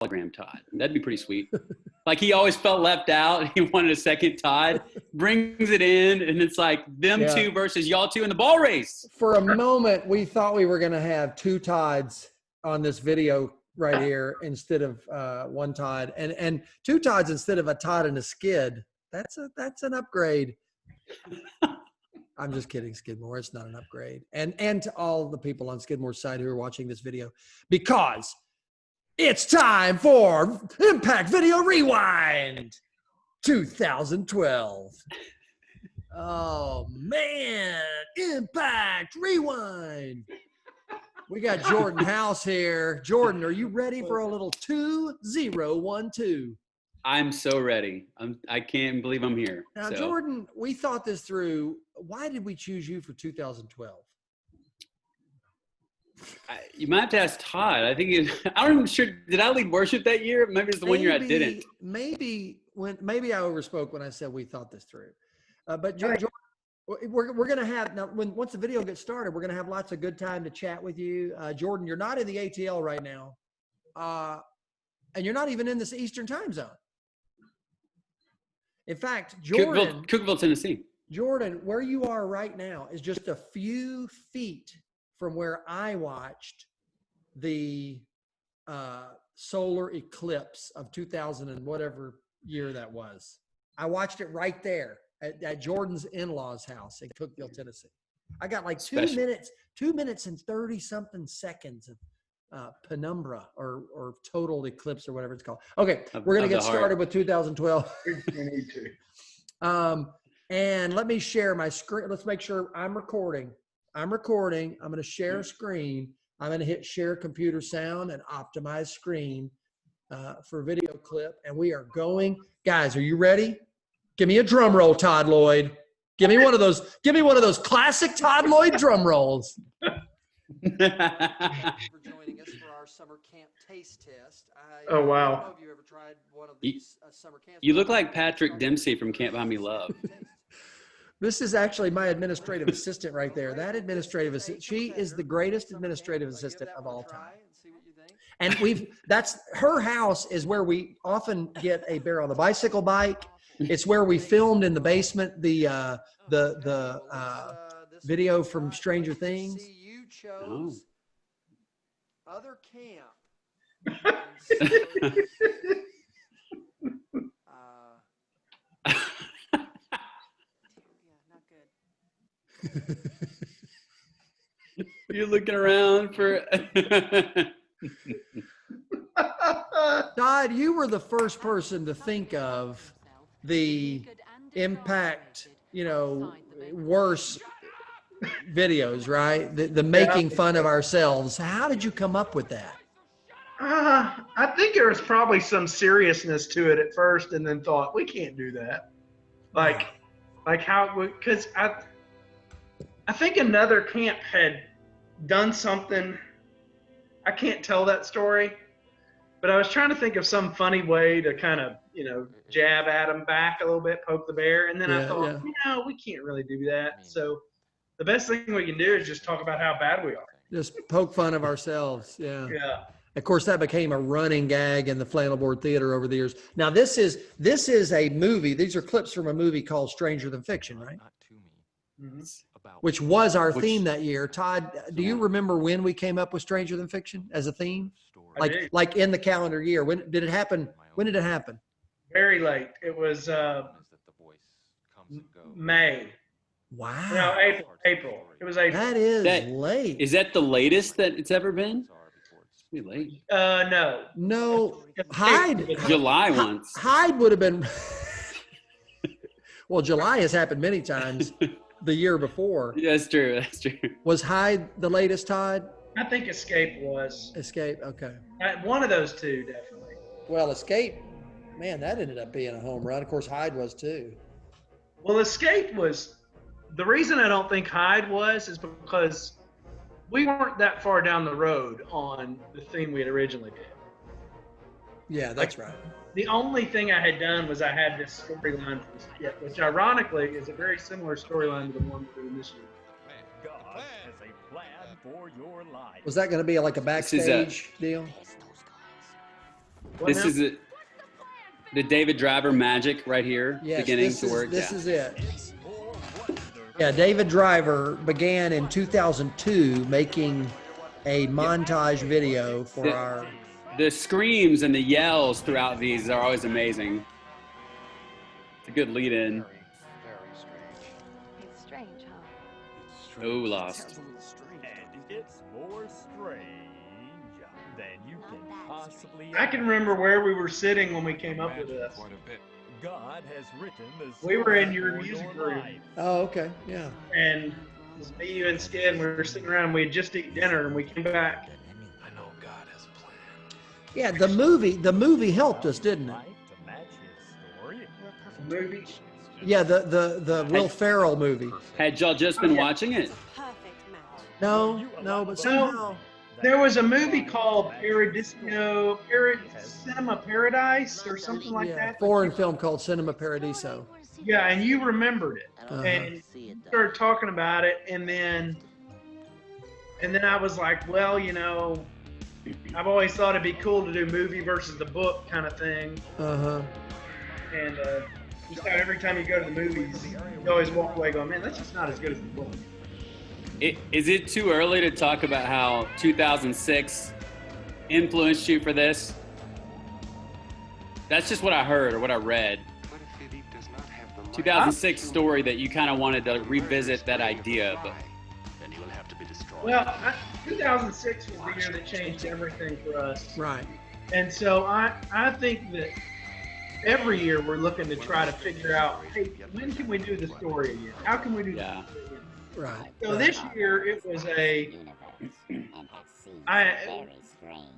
hologram Todd. That'd be pretty sweet. Like he always felt left out. He wanted a second Todd. Brings it in, and it's like them two versus y'all two in the ball race. For a moment, we thought we were going to have two Todds on this video right here instead of one Todd, and two Todds instead of a Todd and a Skid. That's an upgrade. I'm just kidding, Skidmore. It's not an upgrade. And to all the people on Skidmore's side who are watching this video, because it's time for Impact Video Rewind 2012. Oh, man. Impact Rewind. We got Jordan House here. Jordan, are you ready for a little 2012? I'm so ready. I can't believe I'm here. Now, Jordan, we thought this through. Why did we choose you for 2012? You might have to ask Todd. I think I'm sure. Did I lead worship that year? Maybe it's the one year I didn't. Maybe I overspoke when I said we thought this through. But Jordan, we're gonna have now. Once the video gets started, we're gonna have lots of good time to chat with you. Jordan, you're not in the ATL right now, and you're not even in this Eastern time zone. In fact, Jordan, Cookeville, Tennessee. Jordan, where you are right now is just a few feet from where I watched the solar eclipse of 2000 and whatever year that was. I watched it right there at Jordan's in-laws' house in Cookeville, Tennessee. I got like 2 minutes and 30 something seconds of penumbra or total eclipse or whatever it's called. Okay, we're going to get started with 2012. And let me share my screen. Let's make sure I'm recording. I'm going to share screen. I'm going to hit share computer sound and optimize screen for video clip. And we are going. Guys, are you ready? Give me a drum roll, Todd Lloyd. Give me one of those classic Todd Lloyd drum rolls. For joining us for our summer camp taste test. Oh, wow. I don't know if you ever tried one of these summer camps. You look like Patrick Dempsey from Can't Buy Me Love. This is actually my administrative assistant right there. That administrative assistant, she is the greatest administrative assistant of all time. And that's her house is where we often get a Bear on the Bicycle bike. It's where we filmed in the basement the video from Stranger Things. You chose other camp. You're looking around for Todd, you were the first person to think of the Impact, worse videos, right? The making fun of ourselves. How did you come up with that? I think there was probably some seriousness to it at first, and then thought we can't do that. Like how? Because I think another camp had done something. I can't tell that story, but I was trying to think of some funny way to kind of, jab at them back a little bit, poke the bear. And then I thought, we can't really do that. So the best thing we can do is just talk about how bad we are. Just poke fun of ourselves. Yeah. Yeah. Of course, that became a running gag in the Flannel Board Theater over the years. Now, this is a movie. These are clips from a movie called Stranger Than Fiction, right? Mm-hmm. Which was our theme that year. Todd, do you remember when we came up with Stranger Than Fiction as a theme? Like in the calendar year. When did it happen? When did it happen? Very late. It was May. Wow. No, April. It was April. That is late. Is that the latest that it's ever been? It's pretty late. No. No. Hyde. July once. Hyde would have been. Well, July has happened many times. The year before. Yeah, that's true. That's true. Was Hyde the latest, Todd? I think Escape was. Escape, okay. One of those two, definitely. Well, Escape, man, that ended up being a home run. Of course, Hyde was too. Well, Escape was, the reason I don't think Hyde was is because we weren't that far down the road on the theme we had originally did. Yeah, that's right. The only thing I had done was I had this storyline from Skip, which ironically is a very similar storyline to the one we're doing this year. God has a plan for your life. Was that going to be like a backstage deal? What This now? is it. The David Driver magic right here, Yes, beginning this to is, work. this yeah. is it. Yeah, David Driver began in 2002 making a montage video for The- our. The screams and the yells throughout these are always amazing. It's a good lead in. It's strange, huh? Oh, lost. And it's more strange than you can possibly I can remember where we were sitting when we came up with this. God has written the We were in story your for music your room. life. Oh, okay, yeah. And it was me, you, and Skid. We were sitting around. We had just eaten dinner, and we came back. I know God has a plan. Yeah, the movie helped us, didn't it? Life to match his story. Movie. Yeah, the Will Ferrell movie. Had y'all just been watching it? Perfect match. No, but somehow. There was a movie called Cinema Paradise or something like Yeah, that. foreign film called Cinema Paradiso. Yeah, and you remembered it, Uh-huh. and you started talking about it, and then I was like, well, you know, I've always thought it'd be cool to do movie versus the book kind of thing, Uh-huh. and just how every time you go to the movies, you always walk away going, man, that's just not as good as the book. Is it too early to talk about how 2006 influenced you for this? That's just what I heard or what I read. 2006 story that you kind of wanted to revisit that idea, but Then he will have to be destroyed. Well, 2006 was the year that changed everything for us. Right. And so I think that every year we're looking to try to figure out, hey, when can we do the story again? How can we do Yeah. the story again? Right. So this year it was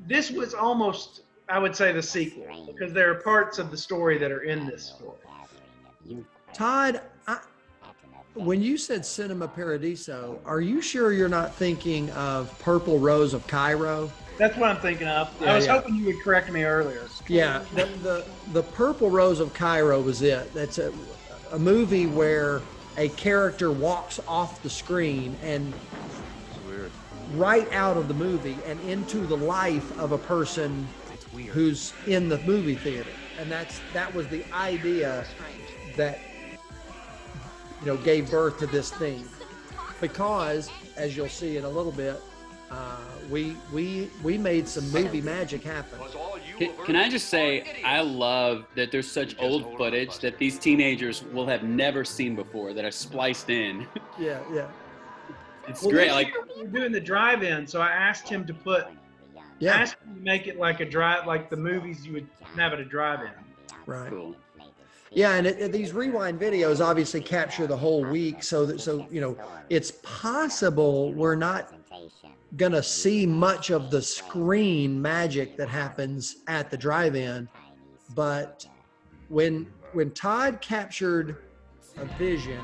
this was almost, I would say, the sequel, because there are parts of the story that are in this story. Todd, when you said Cinema Paradiso, are you sure you're not thinking of Purple Rose of Cairo? That's what I'm thinking of. Yeah, I was yeah. hoping you would correct me earlier. Yeah, the Purple Rose of Cairo was it. That's a movie where a character walks off the screen and right out of the movie and into the life of a person who's in the movie theater. And that was the idea that gave birth to this theme. Because as you'll see in a little bit, we made some movie magic happen. Can I just say, I love that there's such old footage that these teenagers will have never seen before that are spliced in. Yeah. It's Well, great. this Like, year we were doing the drive-in, so I asked him to Yeah. asked him to make it like the movies you would have at a drive-in. Right. cool. Yeah, and these rewind videos obviously capture the whole week, so it's possible we're not gonna see much of the screen magic that happens at the drive-in, but when Todd captured a vision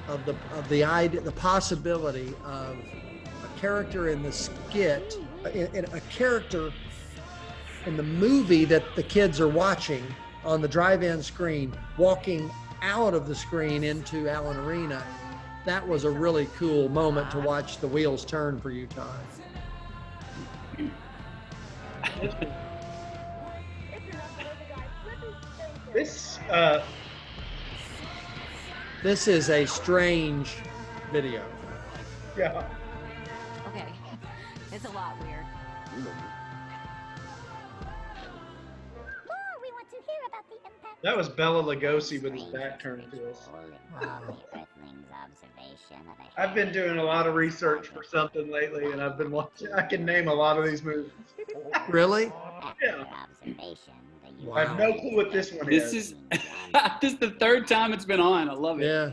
of the idea, the possibility of a character in the skit, in a character in the movie that the kids are watching on the drive-in screen, walking out of the screen into Allen Arena, that was a really cool moment to watch the wheels turn for you, Todd. This is a strange video. Yeah. Okay. It's a lot weird. We want to hear about the impact. That was Bela Lugosi with his back turned to us. Wow. I've been doing a lot of research for something lately, and I've been watching. I can name a lot of these movies. Really? Yeah. Wow. I have no clue what this one This is. is this is the third time it's been on. I love it. Yeah.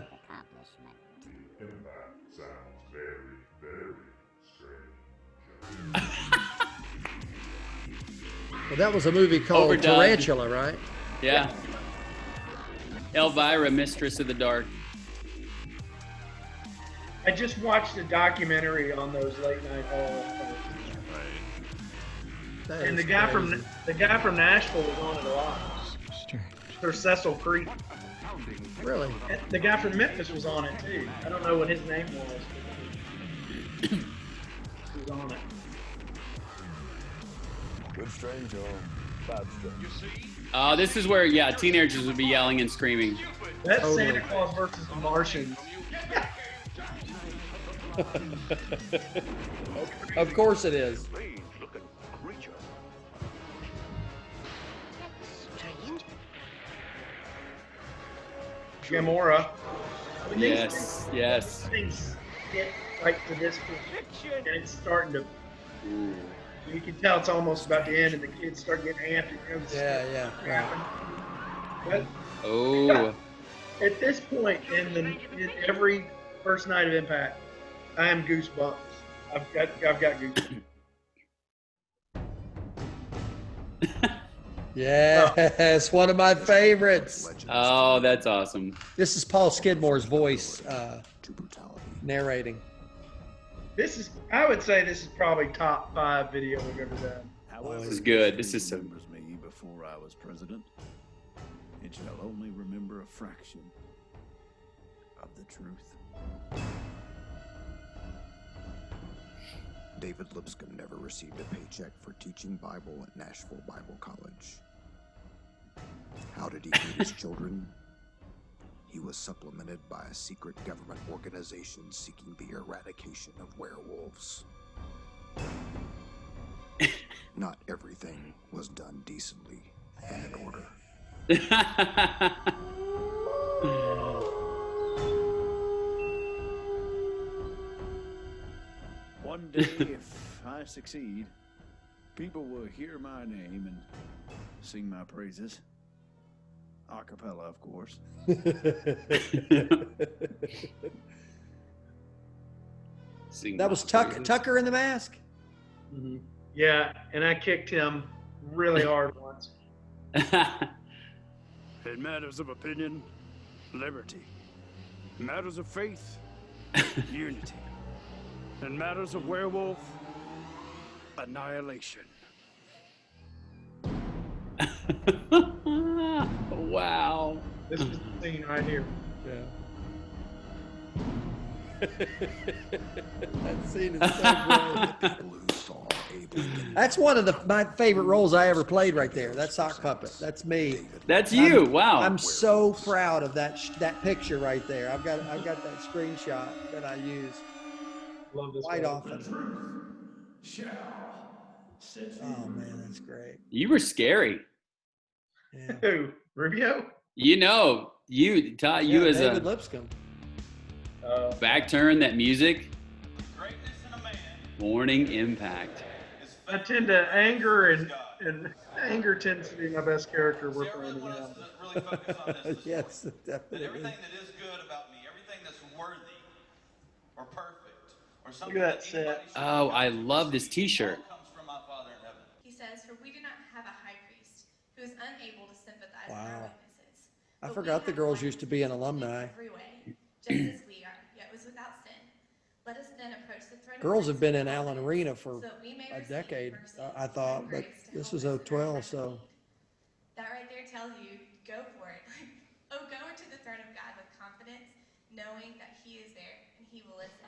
Well, that was a movie called Overdone. Tarantula, right? Yeah. Elvira, Mistress of the Dark. I just watched a documentary on those late night hall. That And is the guy crazy. from Nashville was on it a lot. Or Cecil Creek. Really? And the guy from Memphis was on it too. I don't know what his name was. He was on it. Good stranger. This is where, yeah, teenagers would be yelling and screaming. That's Totally. Santa Claus versus the Martians. Of course it is. Strange. Gamora. When these Yes, yes. things get like to this point, and it's starting to. You can tell it's almost about to end, and the kids start getting amped. Yeah. But Oh, at this point in every first night of Impact, I am goosebumps. I've got goosebumps. Yes, one of my favorites. oh, that's awesome. This is Paul Skidmore's voice narrating. I would say this is probably top 5 video we've ever done. This is good. This is some. Remembers me before I was president. It shall only remember a fraction of the truth. David Lipscomb never received a paycheck for teaching Bible at Nashville Bible College. How did he feed his children? He was supplemented by a secret government organization seeking the eradication of werewolves. Not everything was done decently and in order. One day, if I succeed, people will hear my name and sing my praises. A cappella, of course. That was Tucker in the Mask. Mm-hmm. Yeah, and I kicked him really hard once. In matters of opinion, liberty. In matters of faith, unity. In matters of werewolf, annihilation. Wow. This is the scene right here. Yeah. That scene is so great. Blue Star, Abe Lincoln. That's one of my favorite roles I ever played right there. That sock puppet. That's me. That's you. Wow. I'm so proud of that picture right there. I've got that screenshot that I use Love this quite guy. often. Oh man, that's great. You were scary. Yeah. Who? Rubio? You know, Todd, you Yeah, as David a Lipscomb. back turn, that music. Warning impact. I tend to anger and anger tends to be my best character we're playing again. Yes, definitely. Everything that is good about me, everything that's worthy or perfect or Look something at that that set. anybody should Oh, I know love this T-shirt. comes from my Father in heaven. He says, "For we do not have a high priest who is unable to sympathize with Wow. our weaknesses. I But forgot we the have girls one used to be an who is alumni. in every way, just as we are, yet was without sin. Let us then approach the throne of Girls grace have been with in Allen confidence, Arena for so that we may a receive decade, mercy I thought, and but grace to this help was us in our 012, time of so. need. That right there tells you, go for it. Oh, go into the throne of God with confidence, knowing that He is there and He will listen.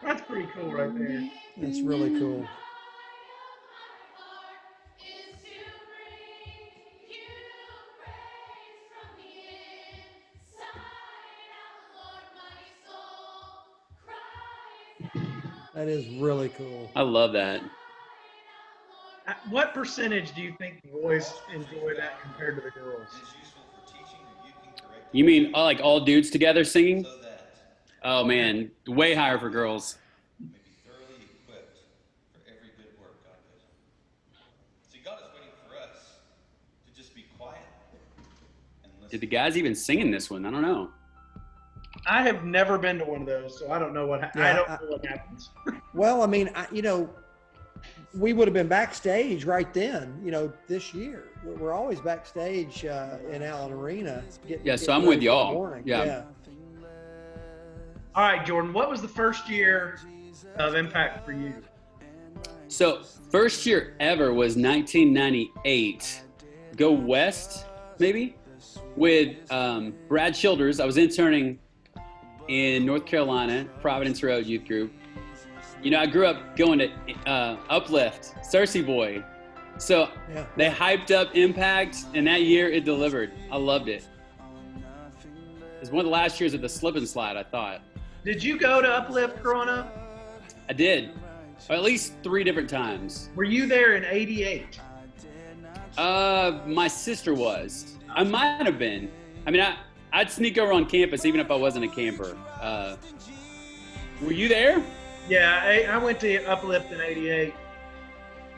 That's pretty cool right there. That's really cool. That is really cool. I love that. What percentage do you think the boys enjoy that compared to the girls? You mean like all dudes together singing? Oh man, way higher for girls. May be thoroughly equipped for every good work God gives him. See, God is waiting for us to just be quiet and listen. Did the guys even sing in this one? I don't know. I have never been to one of those, so I don't know I don't know what happens. Well, I mean, we would have been backstage right then, this year. We're always backstage in Allen Arena. Yeah, so I'm with y'all. Yeah. All right, Jordan, what was the first year of Impact for you? So first year ever was 1998. Go West, maybe? with Brad Childers. I was interning in North Carolina, Providence Road Youth Group. You know, I grew up going to Uplift, Cersei Boy. So they hyped up Impact, and that year it delivered. I loved it. It was one of the last years of the slip and slide, I thought. Did you go to Uplift growing up? I did. At least 3 different times. Were you there in '88? My sister was. I might have been. I mean, I'd sneak over on campus even if I wasn't a camper. Were you there? Yeah, I went to Uplift in '88.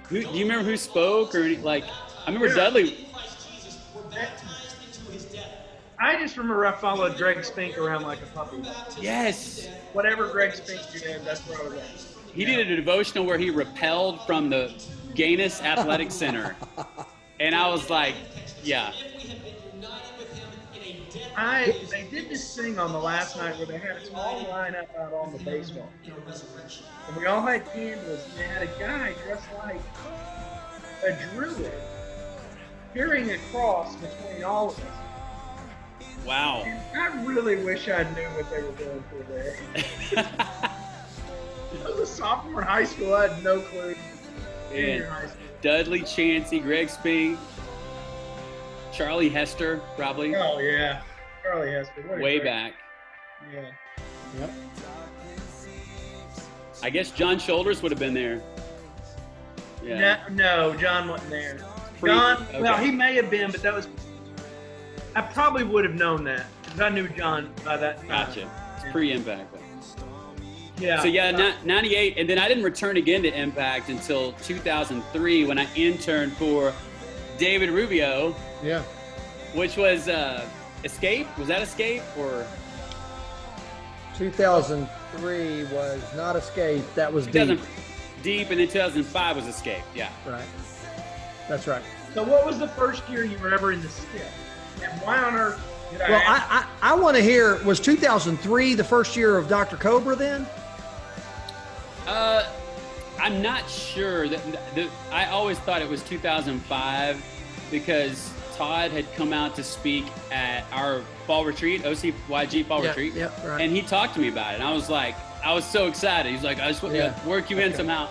Do you remember who spoke or like? I remember Dudley. I just remember I followed Greg Spink around like a puppy. Yes. Whatever Greg Spink did, that's where I was at. He did a devotional where he repelled from the Gaines Athletic Center, and I was like, yeah. They did this thing on the last night where they had us all line up out on the baseball field. And we all had candles, and they had a guy dressed like a druid carrying a cross between all of us. Wow. And I really wish I knew what they were going for there. I was a sophomore in high school. I had no clue. And Dudley Chansey, Greg Spink, Charlie Hester, probably. Oh, yeah. Charlie Hester. Way back. Yeah. Yep. I guess John Shoulders would have been there. Yeah. No, John wasn't there. John, okay. Well, he may have been, but that was. I probably would have known that because I knew John by that time. Gotcha. It's pre-Impact. Yeah. So yeah, 98, and then I didn't return again to Impact until 2003 when I interned for David Rubio. Yeah. Which was Escape? Was that Escape or? 2003 was not Escape. That was Deep. Deep, and then 2005 was Escape. Yeah. Right. That's right. So what was the first year you were ever in the skip? And why on earth did I? Well, I want to hear, was 2003 the first year of Dr. Cobra then? I'm not sure. I always thought it was 2005 because Todd had come out to speak at our fall retreat, OCYG fall retreat. Yeah, right. And he talked to me about it. And I was like, I was so excited. He's like, I just want to work you in somehow.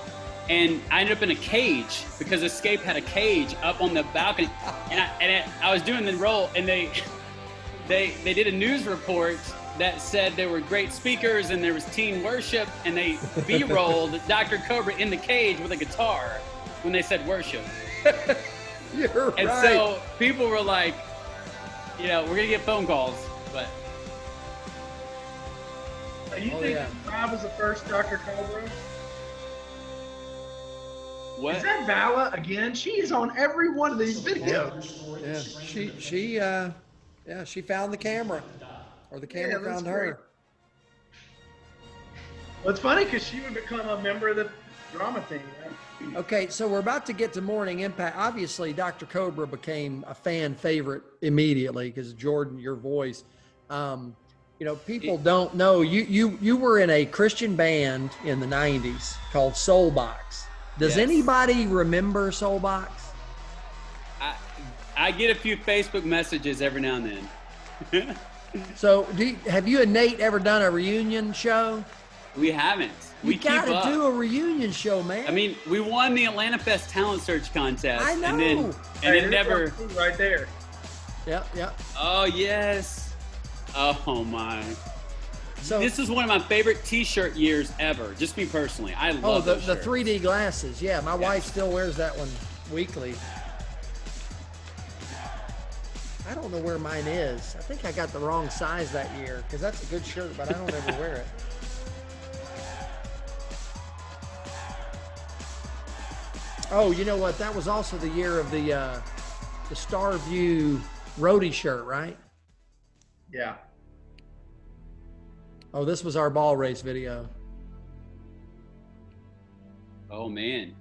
And I ended up in a cage because Escape had a cage up on the balcony. And I was doing the role, and they did a news report that said there were great speakers and there was teen worship, and they B-rolled Dr. Cobra in the cage with a guitar when they said worship. You're and right. so people were like, you know, we're going to get phone calls, but. So you think Rob was the first Dr. Cobra? What? Is that Vala again? She is on every one of these videos. Yeah, she found the camera, or the camera found her. Great. Well, it's funny because she would become a member of the drama team. Right? Okay, so we're about to get to Morning Impact. Obviously, Dr. Cobra became a fan favorite immediately because Jordan, your voice. You know, people don't know you were in a Christian band in the '90s called Soulbox. Does anybody remember Soulbox? I get a few Facebook messages every now and then. So, have you and Nate ever done a reunion show? We haven't. We got to do a reunion show, man. I mean, we won the Atlanta Fest Talent Search contest. I know. And it never. Right there. Yeah. Oh yes. Oh my. So this is one of my favorite T-shirt years ever. Just me personally, I love. the 3D glasses. Yeah, my wife still wears that one weekly. I don't know where mine is. I think I got the wrong size that year because that's a good shirt, but I don't ever wear it. Oh, you know what? That was also the year of the Starview roadie shirt, right? Yeah. Oh, this was our ball race video. Oh man.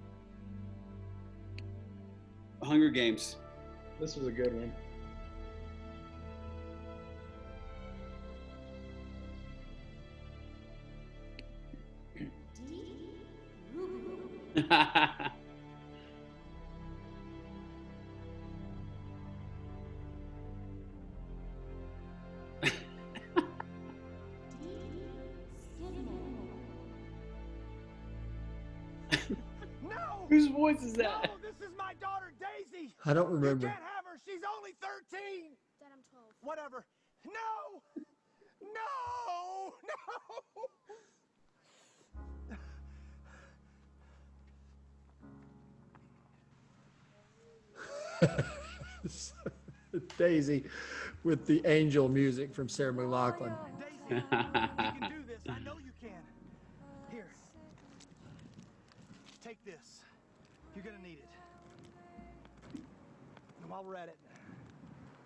Hunger Games. This was a good one. Whose voice is that? No, this is my daughter, Daisy. I don't remember. You can't have her. She's only 13. Dad, I'm 12. Whatever. No! No! No! Daisy with the angel music from Sarah McLachlan. Daisy, you can do this. I know you can. Here. Take this. You're gonna need it. And while we're at it,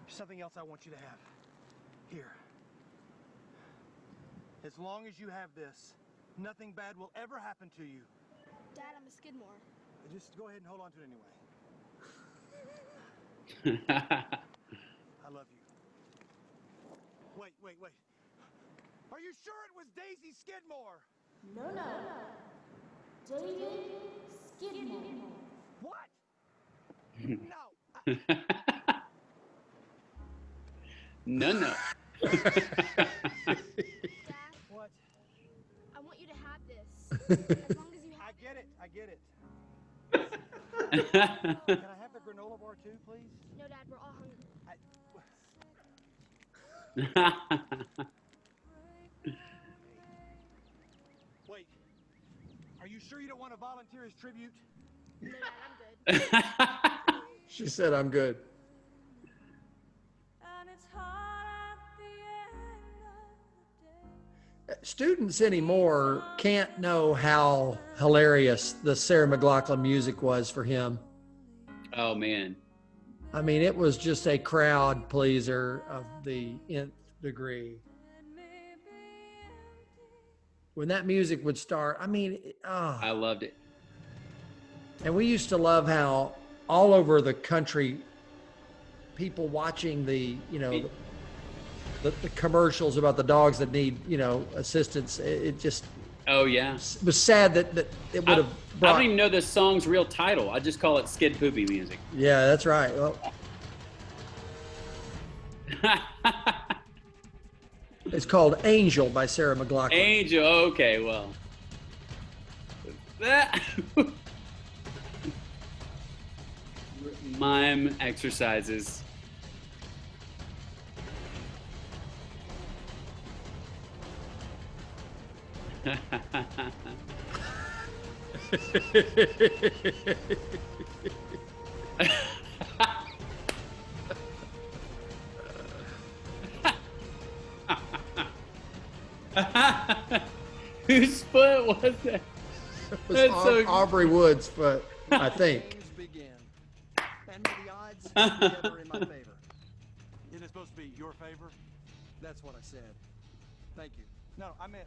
there's something else I want you to have. Here. As long as you have this, nothing bad will ever happen to you. Dad, I'm a Skidmore. Just go ahead and hold on to it anyway. I love you. Wait. Are you sure it was Daisy Skidmore? No. David Skidmore. What? No. No. Dad, What? I want you to have this. As long as you have I get it. Can I have the granola bar too, please? No, Dad, we're all hungry. Wait. Are you sure you don't want to volunteer as tribute? No, Dad, I'm good. She said, I'm good. Students anymore can't know how hilarious the Sarah McLachlan music was for him. Oh man. I mean, it was just a crowd pleaser of the nth degree. When that music would start, I mean, I loved it. And we used to love how all over the country, people watching the commercials about the dogs that need, assistance. It just, Oh yeah. it was sad that it would have I brought. don't even know this song's real title. I just call it Skid Poopy music. Yeah, that's right. Well, it's called Angel by Sarah McLachlan. Angel. Okay, well. That mime exercises. Whose foot was that? It was That's so Aubrey Wood's foot, I think. Begin. And may the odds be ever in my favor. Isn't it supposed to be your favor? That's what I said. Thank you. No, I meant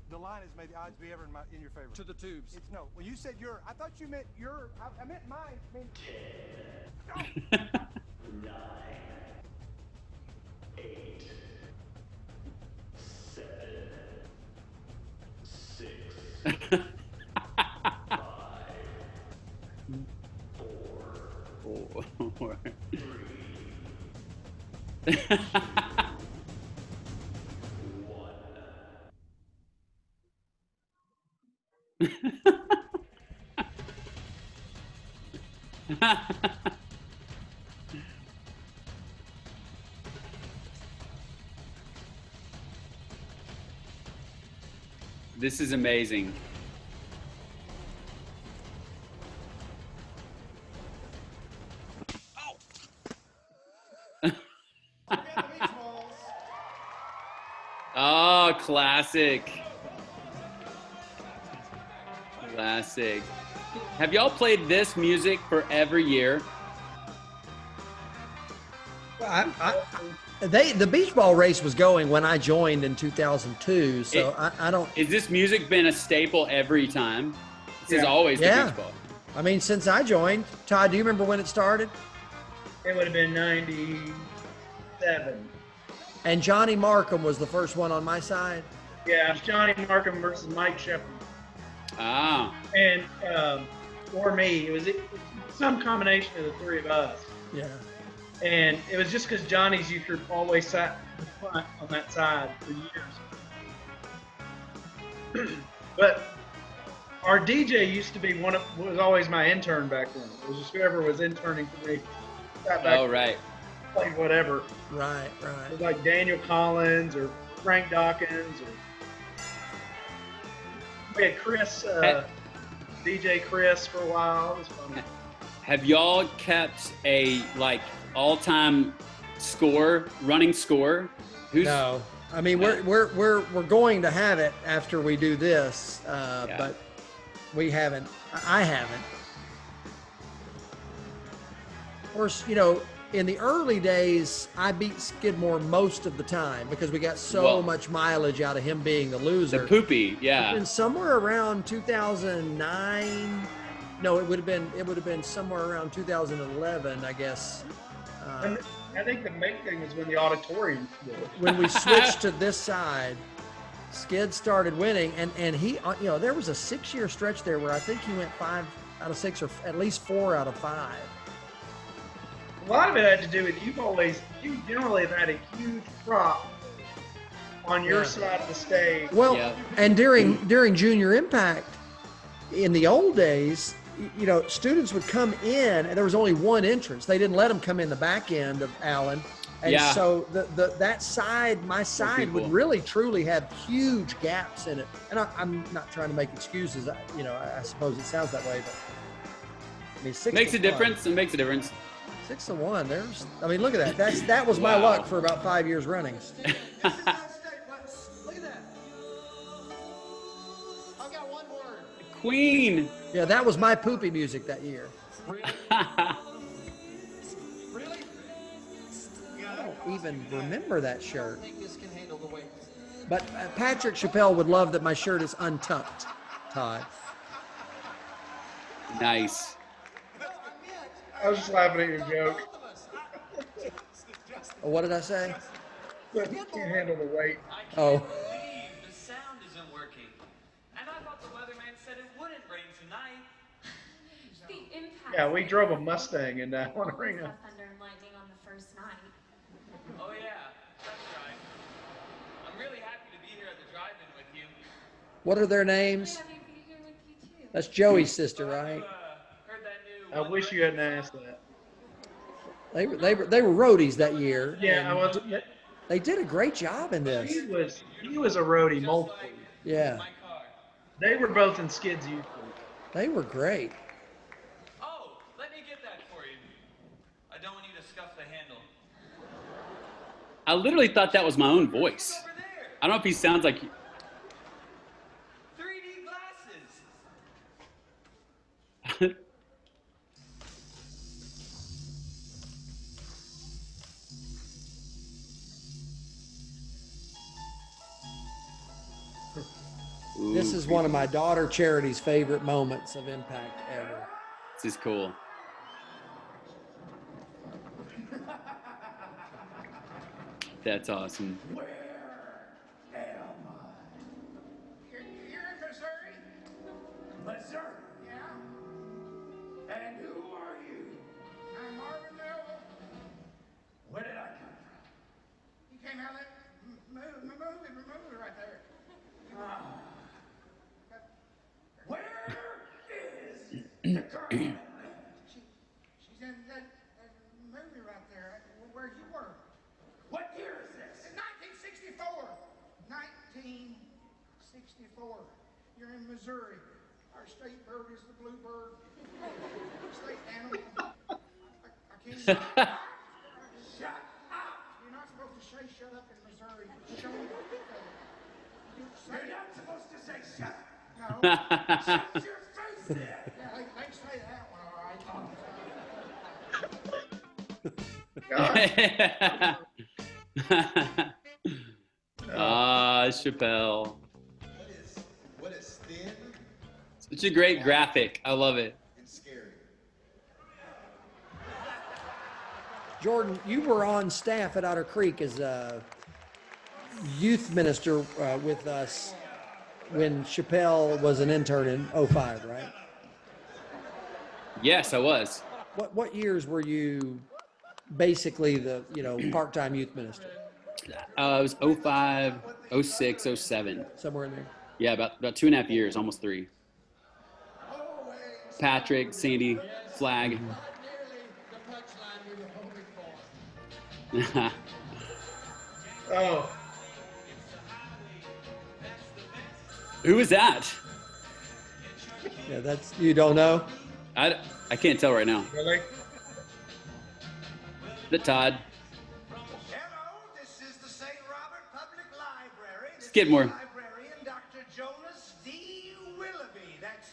the line is may the odds be ever in your favor. To the tubes. It's no. When you said your, I thought you meant your. I meant mine. I mean, 9, 8, 7, 6, 5, 4, 3, 1. This is amazing. Oh, classic. Classic. Have y'all played this music for every year? The beach ball race was going when I joined in 2002, so I don't. Is this music been a staple every time? This is always the beach ball. I mean, since I joined. Todd, do you remember when it started? It would have been 97. And Johnny Markham was the first one on my side. Yeah, it's Johnny Markham versus Mike Shepard. Ah. And or me, it was some combination of the three of us. Yeah. And it was just because Johnny's used to always sat in the front on that side for years. But Our DJ used to be was always my intern back then. It was just whoever was interning for me. Sat back Oh, right. played whatever. Right. It was like Daniel Collins or Frank Dawkins or we had Chris, DJ Chris for a while. It was fun. Have y'all kept a like all-time running score? No, I mean we're going to have it after we do this, but we haven't. I haven't. Of course, in the early days, I beat Skidmore most of the time because we got so much mileage out of him being the loser. The poopy, yeah. And somewhere around 2009. No, it would have been somewhere around 2011, I guess. I think the main thing was when the auditorium did it. When we switched to this side, Skid started winning, and he, there was a 6-year stretch there where I think he went 5 out of 6 or at least 4 out of 5. A lot of it had to do with you generally have had a huge prop on your side of the stage. Well, and during Junior Impact, in the old days, students would come in and there was only one entrance. They didn't let them come in the back end of Allen. And so that side, my side would really truly have huge gaps in it. And I'm not trying to make excuses. I suppose it sounds that way, but I mean, 6 makes to a difference. It makes a difference. 6 to 1. Look at that. That was my luck for about 5 years running. Look at that. I've got one word. Queen. Yeah, that was my poopy music that year. Really? Really? I don't even remember that shirt. I think this can handle the weight. But Patrick Chappelle would love that my shirt is untucked, Todd. Nice. I was just laughing at your joke. What did I say? You can't handle the weight. Oh. The sound isn't working. And I thought the weatherman said it wouldn't rain tonight. The impact. Yeah, we drove a Mustang in that one arena. Thunder and lightning on the first night. Oh yeah, that's right. I'm really happy to be here at the drive-in with you. What are their names? Happy to be here with you too. That's Joey's sister, right? Heard that new. I wish you hadn't asked that. They were roadies that year. Yeah, they did a great job in this. He was a roadie multiple. Yeah. They were both in Skid's youth group. They were great. Oh, let me get that for you. I don't want you to scuff the handle. I literally thought that was my own voice. I don't know if he sounds like. 3D glasses. This is one of my daughter Charity's favorite moments of Impact ever. This is cool. That's awesome. Where am I? You're in Missouri? Missouri? Yeah. And who are you? I'm Marvin Melville. Where did I come from? You came out of that movie right there. Where is the girl? She's in that movie right there where you were. What year is this? 1964. 1964. You're in Missouri. Our state bird is the bluebird. State animal. I can't. Shut up. You're not supposed to say shut up in Missouri. Show me. You're not supposed to say shut up. No. Shut your face then. Yeah, they say that one, all right. Chappelle. What is thin Such a great graphic. I love it. and scary? Jordan, you were on staff at Otter Creek as a youth minister with us when Chappelle was an intern in 05, right? Yes, I was. What years were you basically the part-time youth minister? It was 05, 06, 07. Somewhere in there. Yeah, about 2.5 years, almost 3. Patrick, Sandy, Flag. Oh, Who was that? Yeah, that's you don't know. I can't tell right now. really? The Todd. Hello, this is the St. Robert Public Library. This Skidmore. is librarian Dr. Jonas D. Willoughby. That's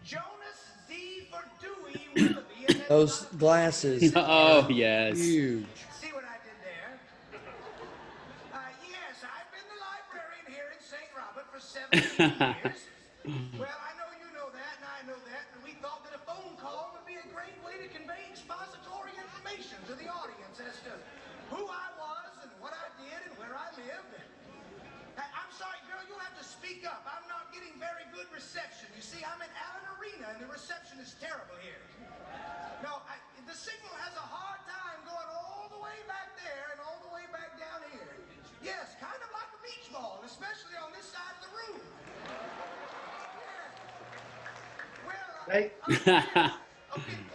Jonas D. for Dewey Willoughby. And that's Those glasses. Oh, are yes. Huge. See what I did there? Yes, I've been the librarian here in St. Robert for 17 years. Well, I know you know that, and I know that, and we thought that a phone call would be a great way to convey expository information to the audience as to who I was and what I did and where I lived. I'm sorry, girl, you'll have to speak up. I'm not getting very good reception. You see, I'm at Allen Arena, and the reception is terrible here. No, the signal has a hard time going all the way back there and all the way back down here. Yes, kind of like a beach ball, especially on this side of the room. Hey.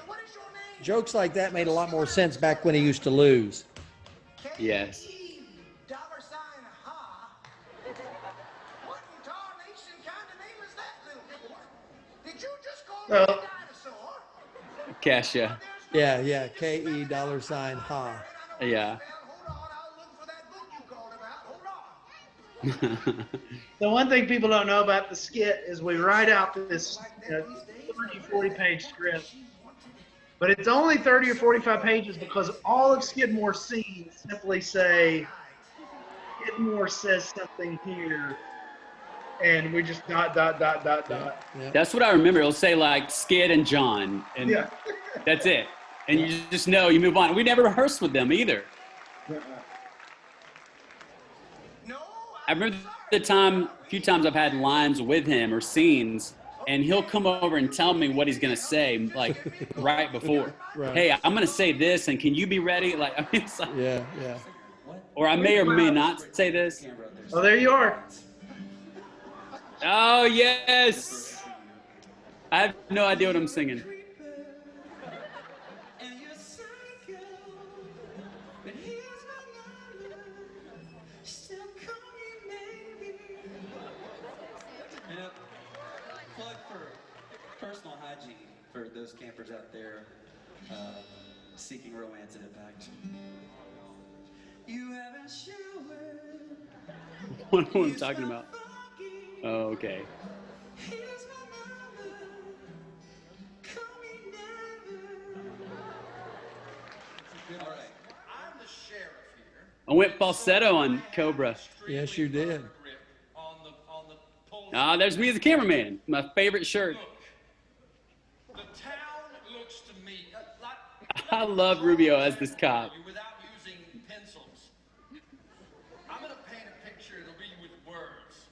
What is your name? Jokes like that made a lot more sense back when he used to lose. Yes. Dollar sign ha. What in tarnation kind of name is that, little boy? Did you just call me a dinosaur? Kesha. Yeah. KE dollar sign ha. Yeah. Hold on, I'll look for that book you called about. Hold on. The one thing people don't know about the skit is we write out this 30, 40-page script, but it's only 30 or 45 pages because all of Skidmore's scenes simply say, Skidmore says something here, and we just dot. Yeah. That's what I remember. It'll say like Skid and John, and Yeah. that's it. And you just know you move on. We never rehearsed with them either. I remember a few times I've had lines with him or scenes, and he'll come over and tell me what he's gonna say, like right before. Right. Hey, I'm gonna say this, and can you be ready? Like, I mean, it's like, Yeah. or I may or may not say this. Oh, there you are. Oh yes. I have no idea what I'm singing. You know, plug for personal hygiene for those campers out there seeking romance and impact. You haven't showered. What am I talking about? Oh, okay. All right. I'm the sheriff here. I went falsetto on Cobra. Yes, you did. Ah, there's me as a cameraman. My favorite shirt. The town looks to me like I love Rubio as this cop. without using pencils. I'm gonna paint a picture. It'll be with words.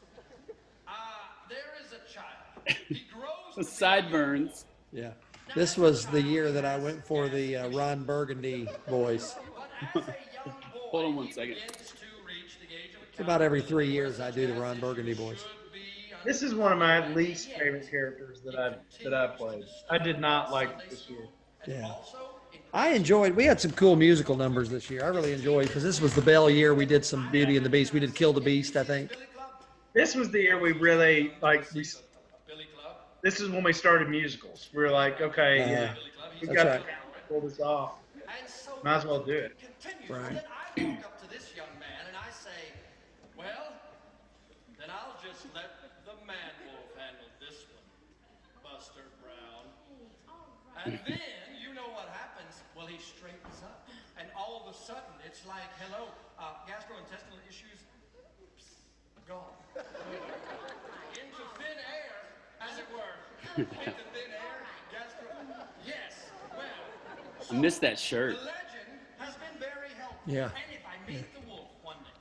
There is a child. He grows. The sideburns. Yeah. This was the year that I went for the Ron Burgundy voice. Hold on one second. About every 3 years, I do the Ron Burgundy voice. This is one of my least favorite characters that I played. I did not like this year. Yeah. I enjoyed, we had some cool musical numbers this year. I really enjoyed, because this was the Bell year. We did some Beauty and the Beast. We did Kill the Beast, I think. This was the year we really, this is when we started musicals. We were like, okay, yeah, we That's got right. to pull this off. Might as well do it. Right. I walk up to this young man and I say, well, then I'll just let the man wolf handle this one, Buster Brown. And then you know what happens. Well, he straightens up, and all of a sudden it's like, hello, gastrointestinal issues, gone. Into thin air, as it were. Into thin air, yes, well. I missed that shirt. The legend has been very helpful. Yeah. And if I meet the wolf one day,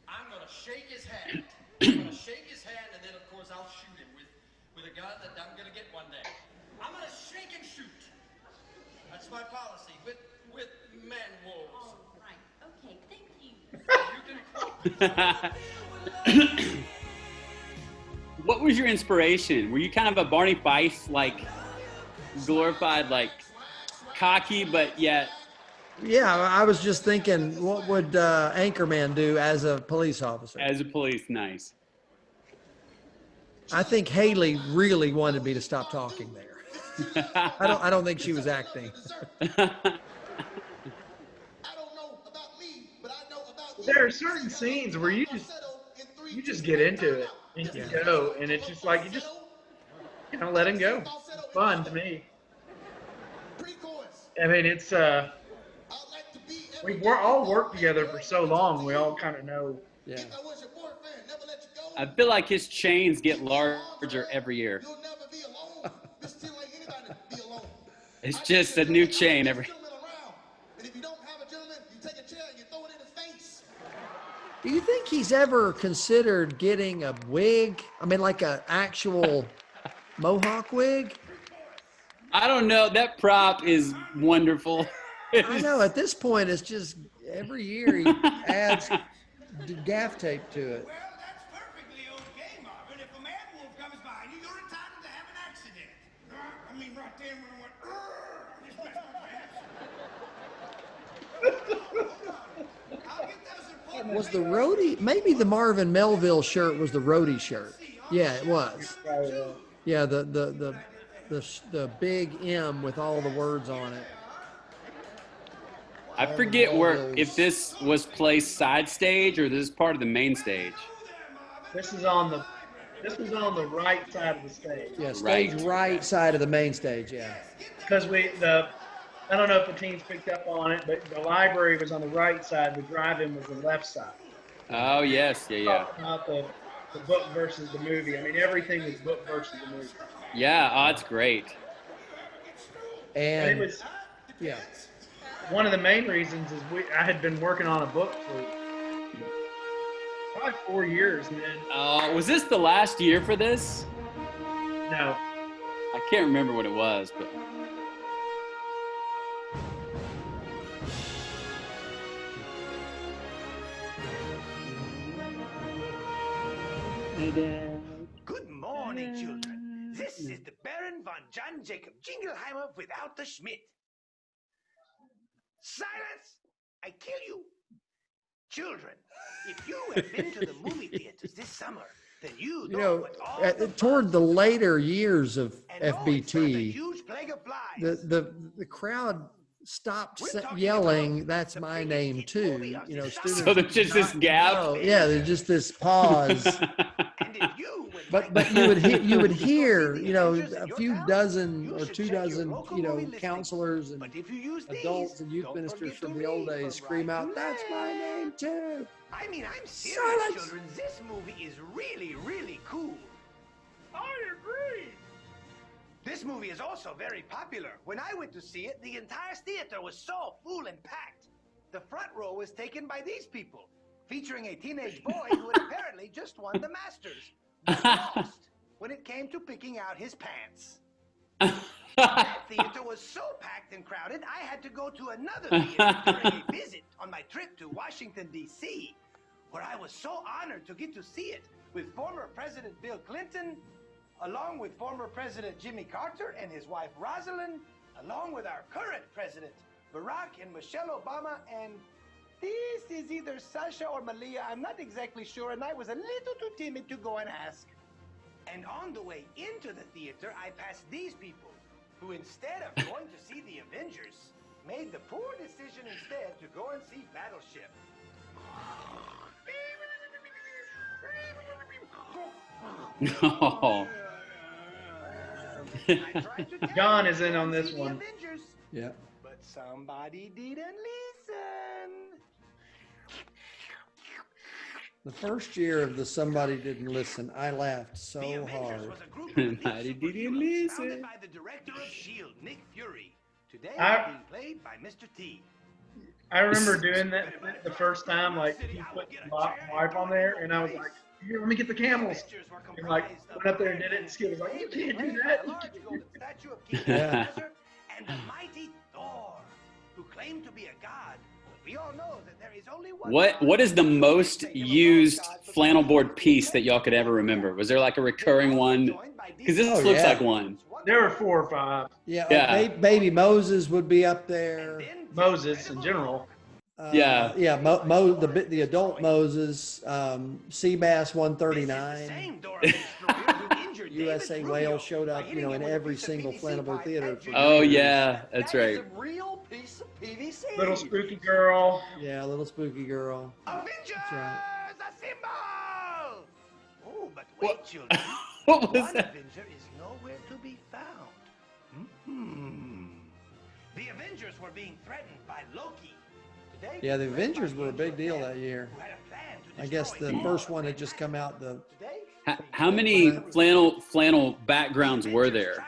I'm going to shake his hand. I'm going to shake his hand, and then, of course, I'll shoot him with a gun that I'm going to get one day. I'm going to shake and shoot. That's my policy with man wolves. All right. Okay. Thank you. What was your inspiration? Were you kind of a Barney Fife like glorified, like cocky, but yet. Yeah, I was just thinking, what would Anchorman do as a police officer? As a police, nice. I think Haley really wanted me to stop talking there. I don't think she was acting. There are certain scenes where you just get into it and you go, and it's just like you just let him go. It's fun to me. I mean, it's we've all worked together for so long. We all kind of know. Yeah. I feel like his chains get larger every year. It's just a new chain every. Do you think he's ever considered getting a wig? I mean, like an actual mohawk wig? I don't know. That prop is wonderful. I know. At this point, it's just every year he adds gaff tape to it. Well, that's perfectly okay, Marvin. If a mad wolf comes by you, you're entitled to have an accident. I mean, right there when I went, I just messed my pants. I'll get those reports. Was the roadie, maybe the Marvin Melville shirt was the roadie shirt. Yeah, it was. Yeah, the big M with all the words on it. I forget if this was placed side stage or this is part of the main stage. This is on the right side of the stage. Yeah, stage right side of the main stage. Yeah. Because I don't know if the teams picked up on it, but the library was on the right side. The drive-in was the left side. Oh yes, yeah. Not the book versus the movie. I mean, everything was book versus the movie. Yeah, oh, it's great. And it was, yeah. One of the main reasons is I had been working on a book for probably 4 years, man. Was this the last year for this? No. I can't remember what it was, but. Good morning, children. This is the Baron von John Jacob Jingleheimer without the Schmidt. Silence! I kill you. Children, if you have been to the movie theaters this summer, then you know what all toward the later years of FBT, huge plague of flies. the crowd stopped yelling, "That's my name too." You know, students. So there's just this gap. Yeah, there's just this pause. But you would hear, you know, a few dozen or 2 dozen, you know, counselors and adults and youth ministers from the old days scream out, "That's my name too." I mean, I'm serious, children. This movie is really, really cool. I agree. This movie is also very popular. When I went to see it, the entire theater was so full and packed. The front row was taken by these people, featuring a teenage boy who had apparently just won the Masters, but lost when it came to picking out his pants. That theater was so packed and crowded, I had to go to another theater during a visit on my trip to Washington, D.C., where I was so honored to get to see it with former President Bill Clinton, along with former President Jimmy Carter and his wife Rosalind, along with our current president, Barack and Michelle Obama, and this is either Sasha or Malia, I'm not exactly sure, and I was a little too timid to go and ask. And on the way into the theater, I passed these people, who instead of going to see the Avengers, made the poor decision instead to go and see Battleship. No. John is in on this one. Yeah. But somebody didn't listen. The first year of the Somebody Didn't Listen, I laughed so hard. Somebody didn't listen. Founded by the director of S.H.I.E.L.D., Nick Fury. Today being played by Mr. T. I remember doing that the first time, like, he put my wife on there, and I was like, "Here, let me get the camels." And, like, went up there and did it, and Skip was like, "You can't do that." Yeah. And the mighty Thor, who claimed to be a god. We all know that there is only one. What is the most used flannel board piece that y'all could ever remember? Was there like a recurring one? Because this looks like one. There were 4 or 5. Yeah, Yeah. Baby Moses would be up there. Moses in general. Yeah. Yeah, the adult Moses, Seabass 139. USA Whale showed up, you know, in every single Flammable Theater. Oh yeah, that's right. Real piece of PVC. Little Spooky Girl. Yeah, Little Spooky Girl. Avengers That's right. Assemble! Oh, but wait, children. What was One that? Avenger is nowhere to be found. Hmm. The Avengers were being threatened by Loki. Today, Yeah, the Avengers were a big deal that year. who had a plan to I guess the first one had just come out. How many flannel backgrounds were there?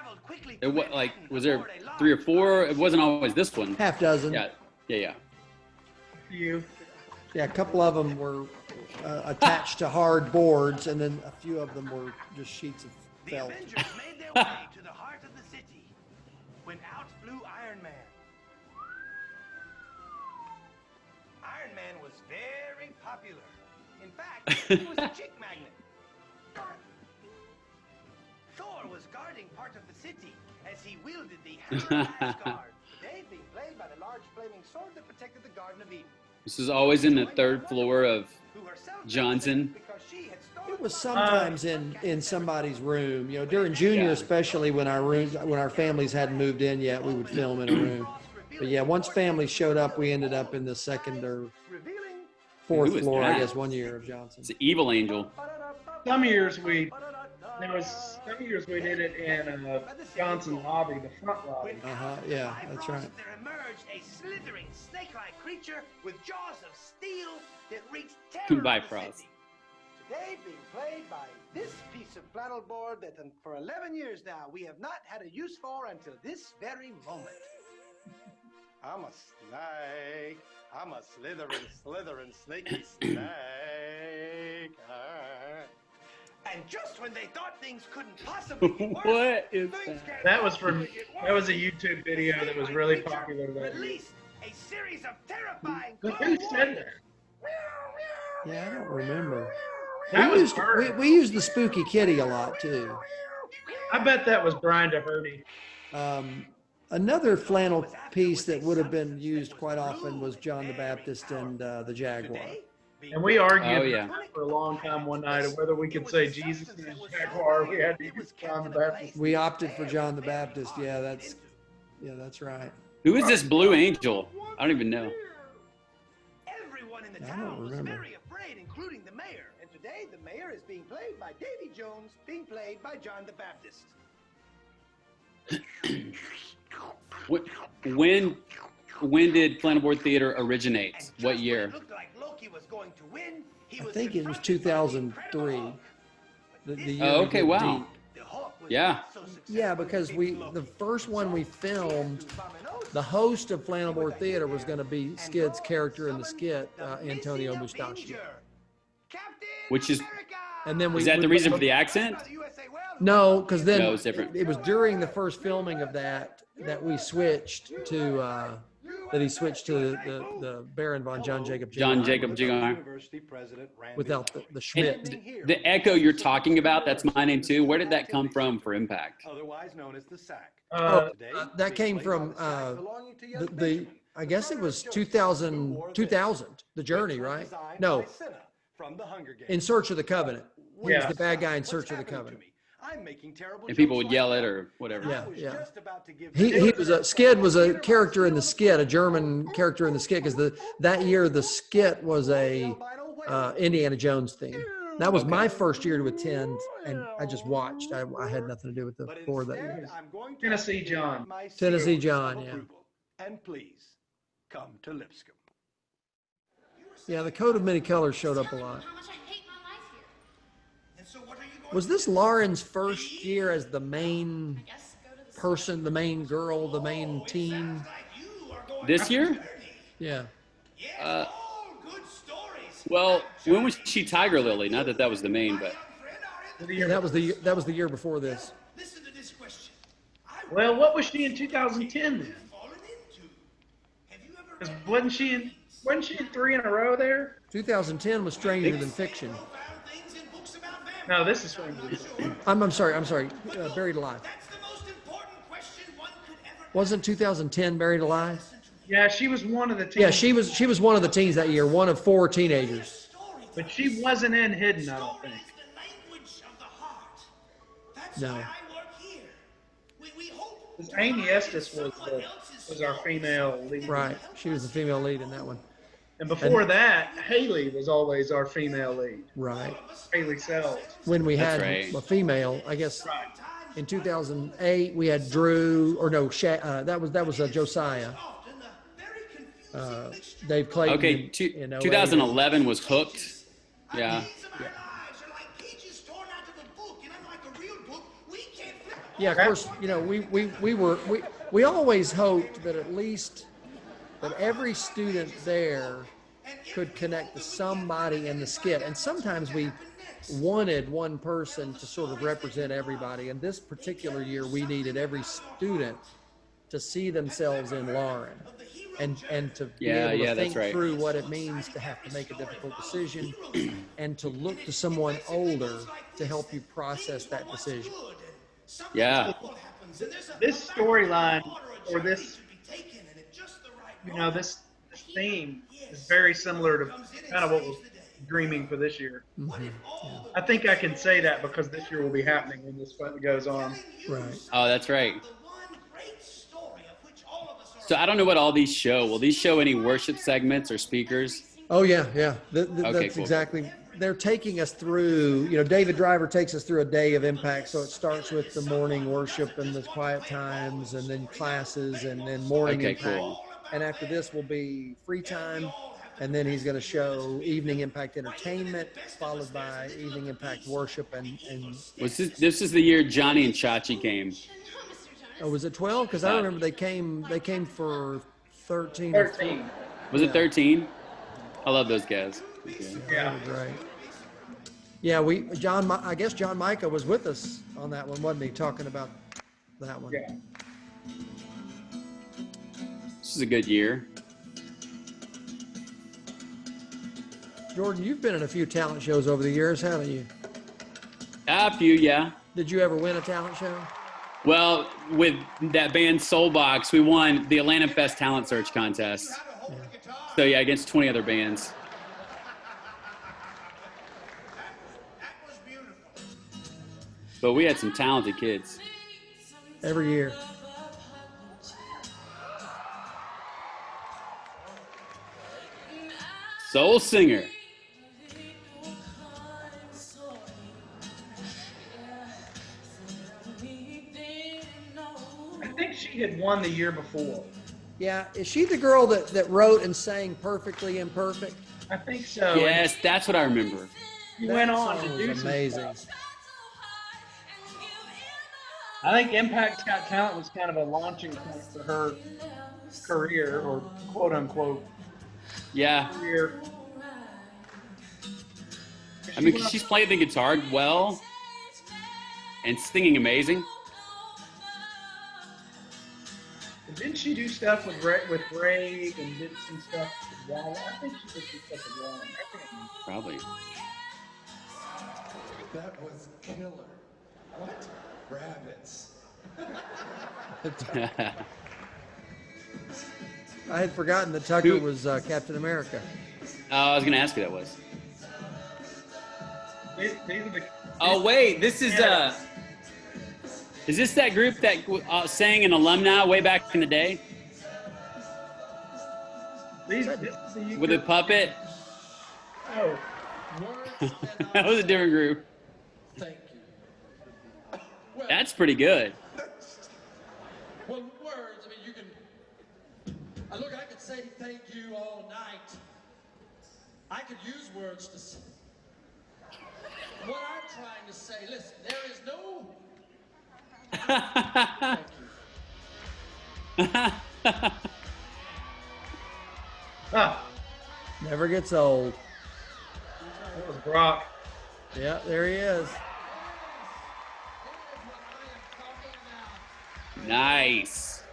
It was there 3 or 4? It wasn't always this one. Half dozen. Yeah. You. Yeah, a couple of them were attached to hard boards, and then a few of them were just sheets of felt. The Avengers made their way to the heart of the city when out flew Iron Man. Iron Man was very popular. In fact, he was a chick magnet. Thor was guarding part of the city as he wielded the hammer of Asgard. Today being played by the large flaming sword that protected the Garden of Eden. This is always in the 3rd floor of Johnson. It was sometimes in somebody's room. You know, during junior, especially when our families hadn't moved in yet, we would film in a room. But yeah, once families showed up, we ended up in the 2nd or 4th Who was floor, that? I guess, one year of Johnson. It's an evil angel. Some years we did it in Johnson lobby, the front lobby. Yeah, that's right. There emerged a slithering snake-like creature with jaws of steel that reached terror. Bifrost. Today being played by this piece of flannel board that for 11 years now we have not had a use for until this very moment. I'm a snake. I'm a slithering, snaky snake. And just when they thought things couldn't possibly be worse, What is things that? That was a YouTube video that was really popular that year. released a series of terrifying Who Clone said Wars. that? Yeah, I don't remember. That We was used, Bird. we used the Spooky Kitty a lot too. I bet that was Brian DeHerty. Another flannel piece that would have been used quite often was John the Baptist and the Jaguar. And we argued Oh, yeah. for a long time one night of whether we could say Jesus and his Jaguar. We had to use John the Baptist. We opted for John the Baptist. Yeah, that's right. Who is this blue angel? I don't even know. Everyone in the I don't town was remember. very afraid, including the mayor. And today, the mayor is being played by Davy Jones, being played by John the Baptist. When did Flannelboard Theater originate? What year? Looked like Loki was going to win. He I was think it was confronted by the 2003. Incredible The year Oh, we okay, did wow. Deep. The Hulk was Yeah. not so successful Yeah, because as the first one we filmed, the host of Flannelboard Theater was going to be Skid's character in the skit, Antonio Mustachio. Which is And then is that the reason for the accent? No, because then No, it's different. It was during the first filming of that we switched to that he switched to the Baron von John Jacob John Jacob Jigar. University president Randy without the And Schmidt. the echo you're talking about, that's my name too. Where did that come from for Impact? otherwise known as the SAC. That came from the I guess it was 2000, The Journey, right? No, From the Hunger Games. In Search of the Covenant. He was Yeah. the bad guy in Search of the Covenant. I'm making terrible And people would jokes yell like it that. or whatever. Yeah, I was yeah. just about to give He was a Skid was a character in the skit, a German character in the skit, because that year the skit was a Indiana Jones theme. That was my first year to attend, and I just watched. I had nothing to do with the But floor that instead, year. I'm going to Tennessee John. my Tennessee seal John, of yeah. approval. And please come to Lipscomb. Yeah, the Coat of Many Colors showed up a lot. Was this Lauren's first year as the main person, the main girl, the main teen? This year? Yeah. Well, when was she Tiger Lily? Not that was the main, but Yeah, that was the year before this. Well, what was she in 2010 then? 'Cause wasn't she in 3 in a row there? 2010 was Stranger Than Fiction. No, this is I'm sorry. Buried Alive. Wasn't 2010 Buried Alive? Yeah, she was one of the teens. Yeah, she was one of the teens that year, one of 4 teenagers. But she wasn't in Hidden, I don't think. No. Because Amy Estes was our female lead. Right. She was the female lead in that one. And before that, Haley was always our female lead. Right. Haley Sells. When we That's had right. a female, I guess in 2008 we had Drew, or no, that was Josiah. Dave Clayton. Okay, in 08. 2011 was Hooked. Yeah. Yeah, of course, you know, we always hoped that at least that every student there could connect to somebody in the skit. And sometimes we wanted one person to sort of represent everybody. And this particular year, we needed every student to see themselves in Lauren and to be able to think through what it means to have to make a difficult decision and to look to someone older to help you process that decision. Yeah. This storyline, or this, this theme is very similar to kind of what was dreaming for this year. Mm-hmm. Yeah. I think I can say that because this year will be happening when this goes on. Right. Oh, that's right. So I don't know what all these show. Will these show any worship segments or speakers? Oh yeah. Okay, That's cool. exactly. They're taking us through, David Driver takes us through a day of impact. So it starts with the morning worship and the quiet times, and then classes, and then morning impact. Cool. And after this will be free time. And then he's going to show evening impact entertainment, followed by evening impact worship. And This is the year Johnny and Chachi came. Oh, was it 12? Because I remember they came for 13. 13. Was it 13? I love those guys. Yeah. Right. Yeah, I guess John Micah was with us on that one, wasn't he? Talking about that one. Yeah. This is a good year. Jordan, you've been in a few talent shows over the years, haven't you? A few, yeah. Did you ever win a talent show? Well, with that band Soulbox, we won the Atlanta Fest Talent Search Contest. Yeah. So yeah, against 20 other bands. But we had some talented kids. Every year. Soul Singer. I think she had won the year before. Yeah, is she the girl that wrote and sang Perfectly Imperfect? I think so. Yes, that's what I remember. She went on to That do was some amazing. stuff. I think Impact's Got Talent was kind of a launching point for her career, or quote unquote Yeah. career. I mean, she's playing the guitar well and singing amazing. Didn't she do stuff with Ray and did some stuff with Wall? I think she did some stuff with Wall. Probably. That was killer. What? Rabbits. I had forgotten that Tucker was Captain America. I was gonna ask who that was. Oh wait, this is this that group that sang in Alumni way back in the day with a puppet? Oh, That was a different group. Thank you. That's pretty good. Well, words, I mean, you can... Look, I could say thank you all night. I could use words to say... What I'm trying to say, listen, there is no... Never gets old. That was Brock. Yeah, there he is. Nice.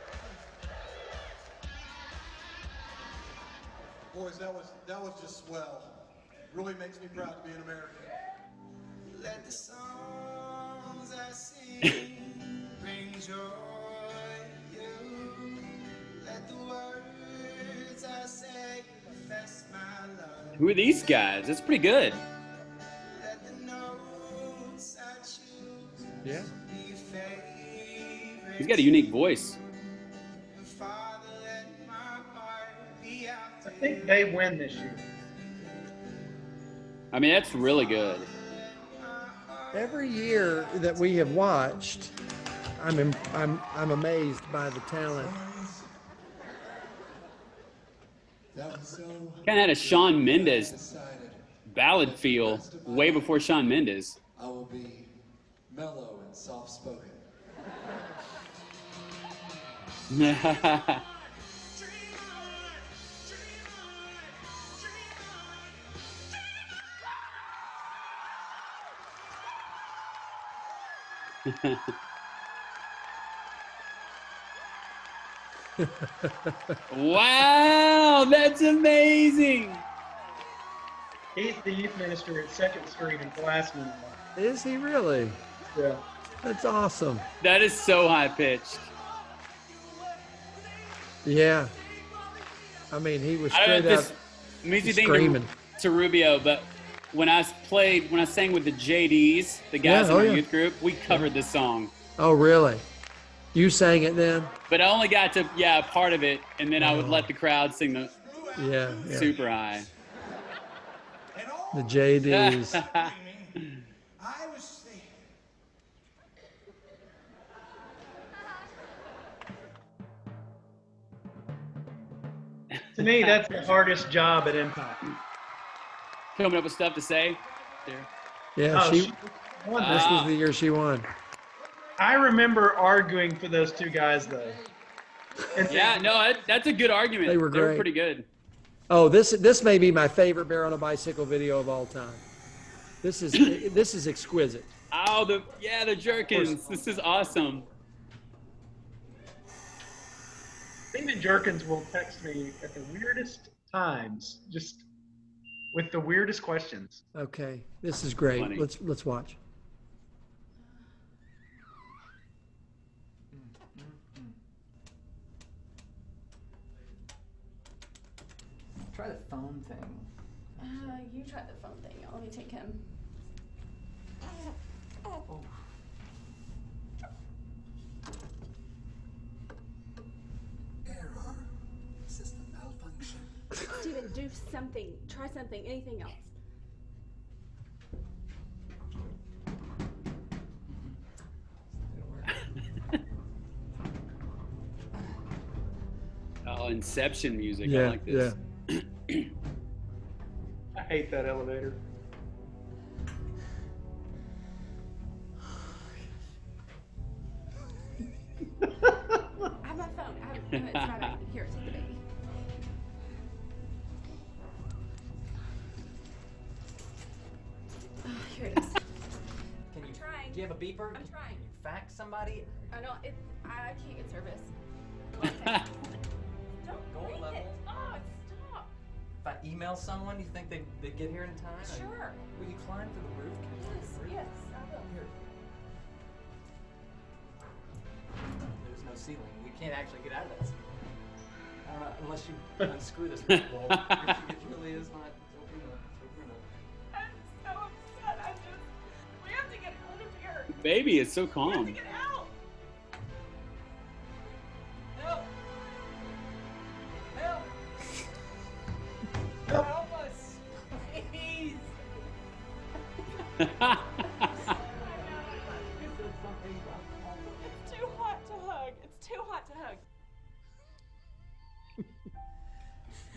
Boys, that was just swell. Really makes me proud to be an American. Let the songs I sing bring joy you. Who are these guys? That's pretty good. Yeah. He's got a unique voice. I think they win this year. I mean, that's really good. Every year that we have watched, I'm amazed by the talent. Kind of had a Shawn Mendes ballad feel way before Shawn Mendes. I will be mellow and soft-spoken. Wow, that's amazing. He's the youth minister at 2nd Street in Glassman. Is he really? Yeah. That's awesome. That is so high pitched. Yeah. I mean, he was I don't straight know up if this makes you think screaming. to Rubio, but when I sang with the JDs, the guys in our youth group, we covered this song. Oh, really? You sang it then? But I only got to, part of it, and then I would let the crowd sing the Yeah. super high. The JDs. I was there. To me, that's the hardest job at Impact. Coming up with stuff to say. There. Yeah, Oh, she won this this. was the year she won. I remember arguing for those two guys, though. Yeah, no, that's a good argument. They were great. pretty good. Oh, this may be my favorite Bear on a Bicycle video of all time. This is exquisite. Oh, the Jerkins. This is awesome. Steven Jerkins will text me at the weirdest times, just with the weirdest questions. Okay, this is great. Funny. Let's watch. Try the phone thing. You try the phone thing. Let me take him. Error. System malfunction. Steven, do something. Try something. Anything else. Oh, Inception music. I Yeah, like this. I hate that elevator. I have my phone. No, it's my baby. Here, take the baby. Here it is. Can you? Trying. Do you have a beeper? I'm trying. Can you fax somebody? I know I can't get service. Don't Goal break level. it. Oh, stop. If I email someone, you think they'd get here in time? Sure. Will you climb through the roof? Can you climb Yes, through the roof? yes, I will. Here. There's no ceiling. We can't actually get out of that ceiling. I don't know, unless you unscrew this wall. It really is not. It's open enough. I'm so upset. We have to get out of here. Baby is so We have calm. to get out. Help! Help! Help us! Please! It's too hot to hug. It's too hot to hug.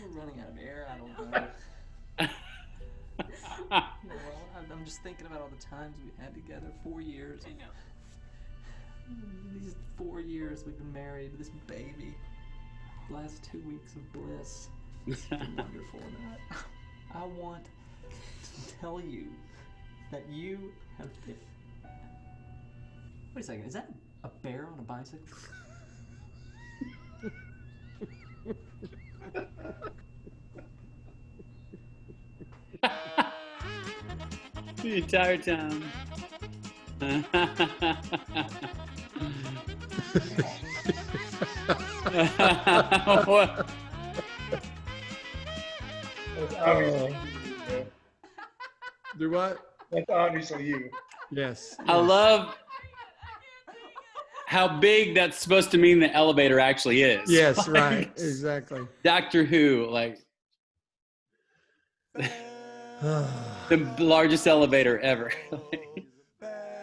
We're running out of air. I don't know. I'm just thinking about all the times we had together. 4 years. I know. These 4 years we've been married. This baby. Last 2 weeks of bliss. It's been wonderful. And I want to tell you that you have been. Wait a second. Is that a bear on a bicycle? The entire time. What? It's obviously Do what? That's obviously you. Yes. I love how big that's supposed to mean the elevator actually is. Yes, Like, right. Exactly. Doctor Who, like the largest elevator ever.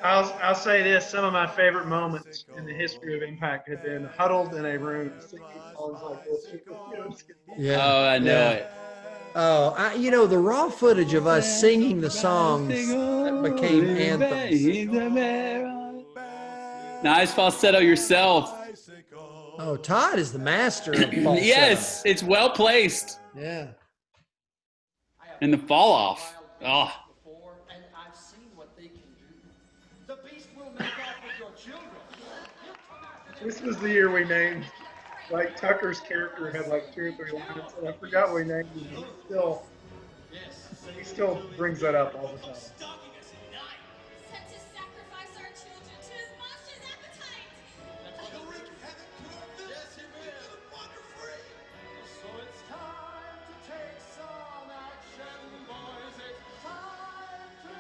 I'll say this: some of my favorite moments in the history of Impact have been huddled in a room singing songs like this. Yeah. Oh, I know yeah. it. Oh, you know, the raw footage of us singing the songs that became anthems. Nice falsetto yourself. Oh, Todd is the master of falsetto. Yes, it's well placed. Yeah. And the fall off. Oh. And I've seen what they can do. The beast will make off with your children. This was the year we named, like Tucker's character had like 2 or 3 lines, and I forgot what we named him. He still brings that up all the time. Sent to sacrifice our children to his monstrous appetite. He'll wreak havoc to our village. Yes, he will. And wander free. So it's time to take some action, boys. It's time to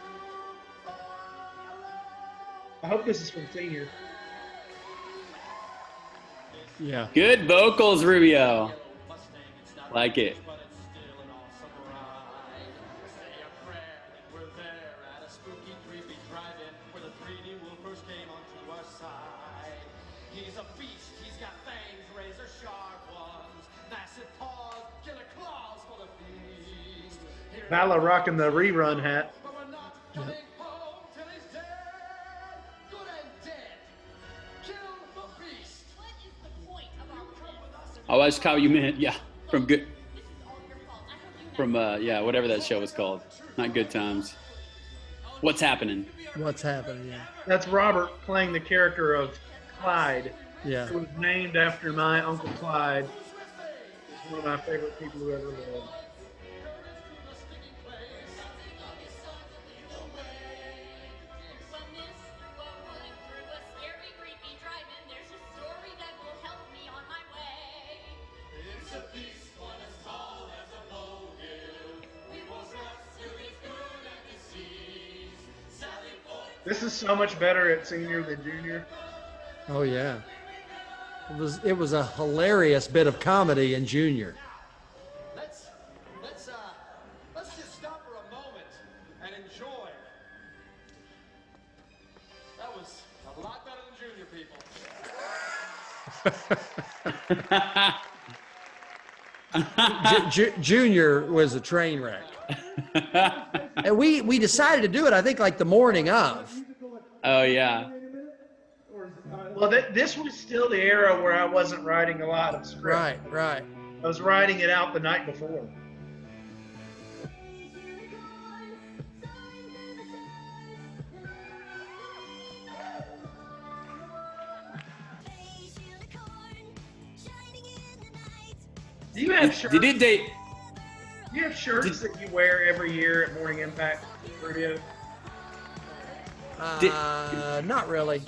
follow. I hope this is from Senior. Yeah. Good vocals, Rubio. Like it. He's a beast, he's got fangs, razor sharp ones, massive paws, killer claws for the feast. Vala rocking the rerun hat. But we're not coming home till he's dead, good and dead. Kill the beast. What is the point of all of this? I watched Kyle, you meant, yeah, from good, This is all your fault. I hope you from, yeah, whatever that show was called. Not Good Times. What's happening? What's happening? Yeah. That's Robert playing the character of Clyde. Yeah. Who was named after my Uncle Clyde. He's one of my favorite people who ever lived. When this what went through a scary, creepy drive-in, there's a story that will help me on my way. It's a beast, one as tall as a molehill. We will rest till he's good and deceased. Sally Boy. This is so much better at Senior than Junior. Oh yeah. It was a hilarious bit of comedy in Junior. Let's just stop for a moment and enjoy. That was a lot better than Junior people. Junior was a train wreck. And we decided to do it, I think, like the morning of. Oh, yeah. Well, this was still the era where I wasn't writing a lot of script. Right. I was writing it out the night before. Do you have shirts? Did they? Do you have shirts that you wear every year at Morning Impact Radio? Not really.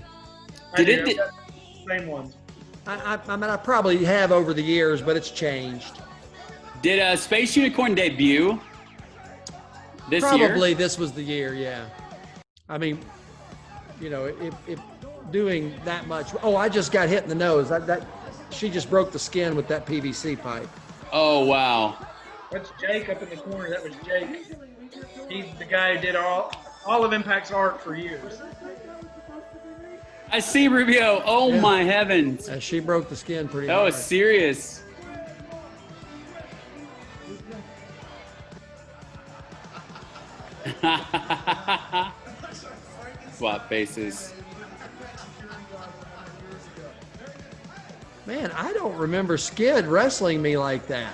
Same ones. I mean, I probably have over the years, but it's changed. Did Space Unicorn debut this year? Probably this was the year, yeah. I mean, you know, if doing that much. Oh, I just got hit in the nose. She just broke the skin with that PVC pipe. Oh, wow. That's Jake up in the corner. That was Jake. He's the guy who did all of Impact's art for years. I see Rubio. Oh, Yeah. my heavens. She broke the skin pretty That hard. was serious. Swap faces. Man, I don't remember Skid wrestling me like that.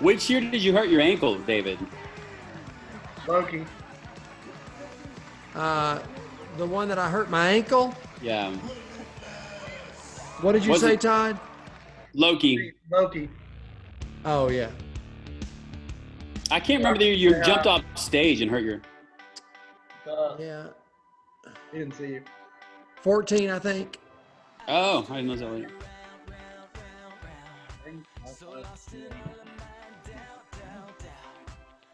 Which year did you hurt your ankle, David? Loki. The one that I hurt my ankle? Yeah. What did you Was say, it- Todd? Loki. Oh, yeah. I can't remember the year you jumped off stage and hurt your. Yeah. He didn't see you. 14, I think. Oh, I didn't know that later.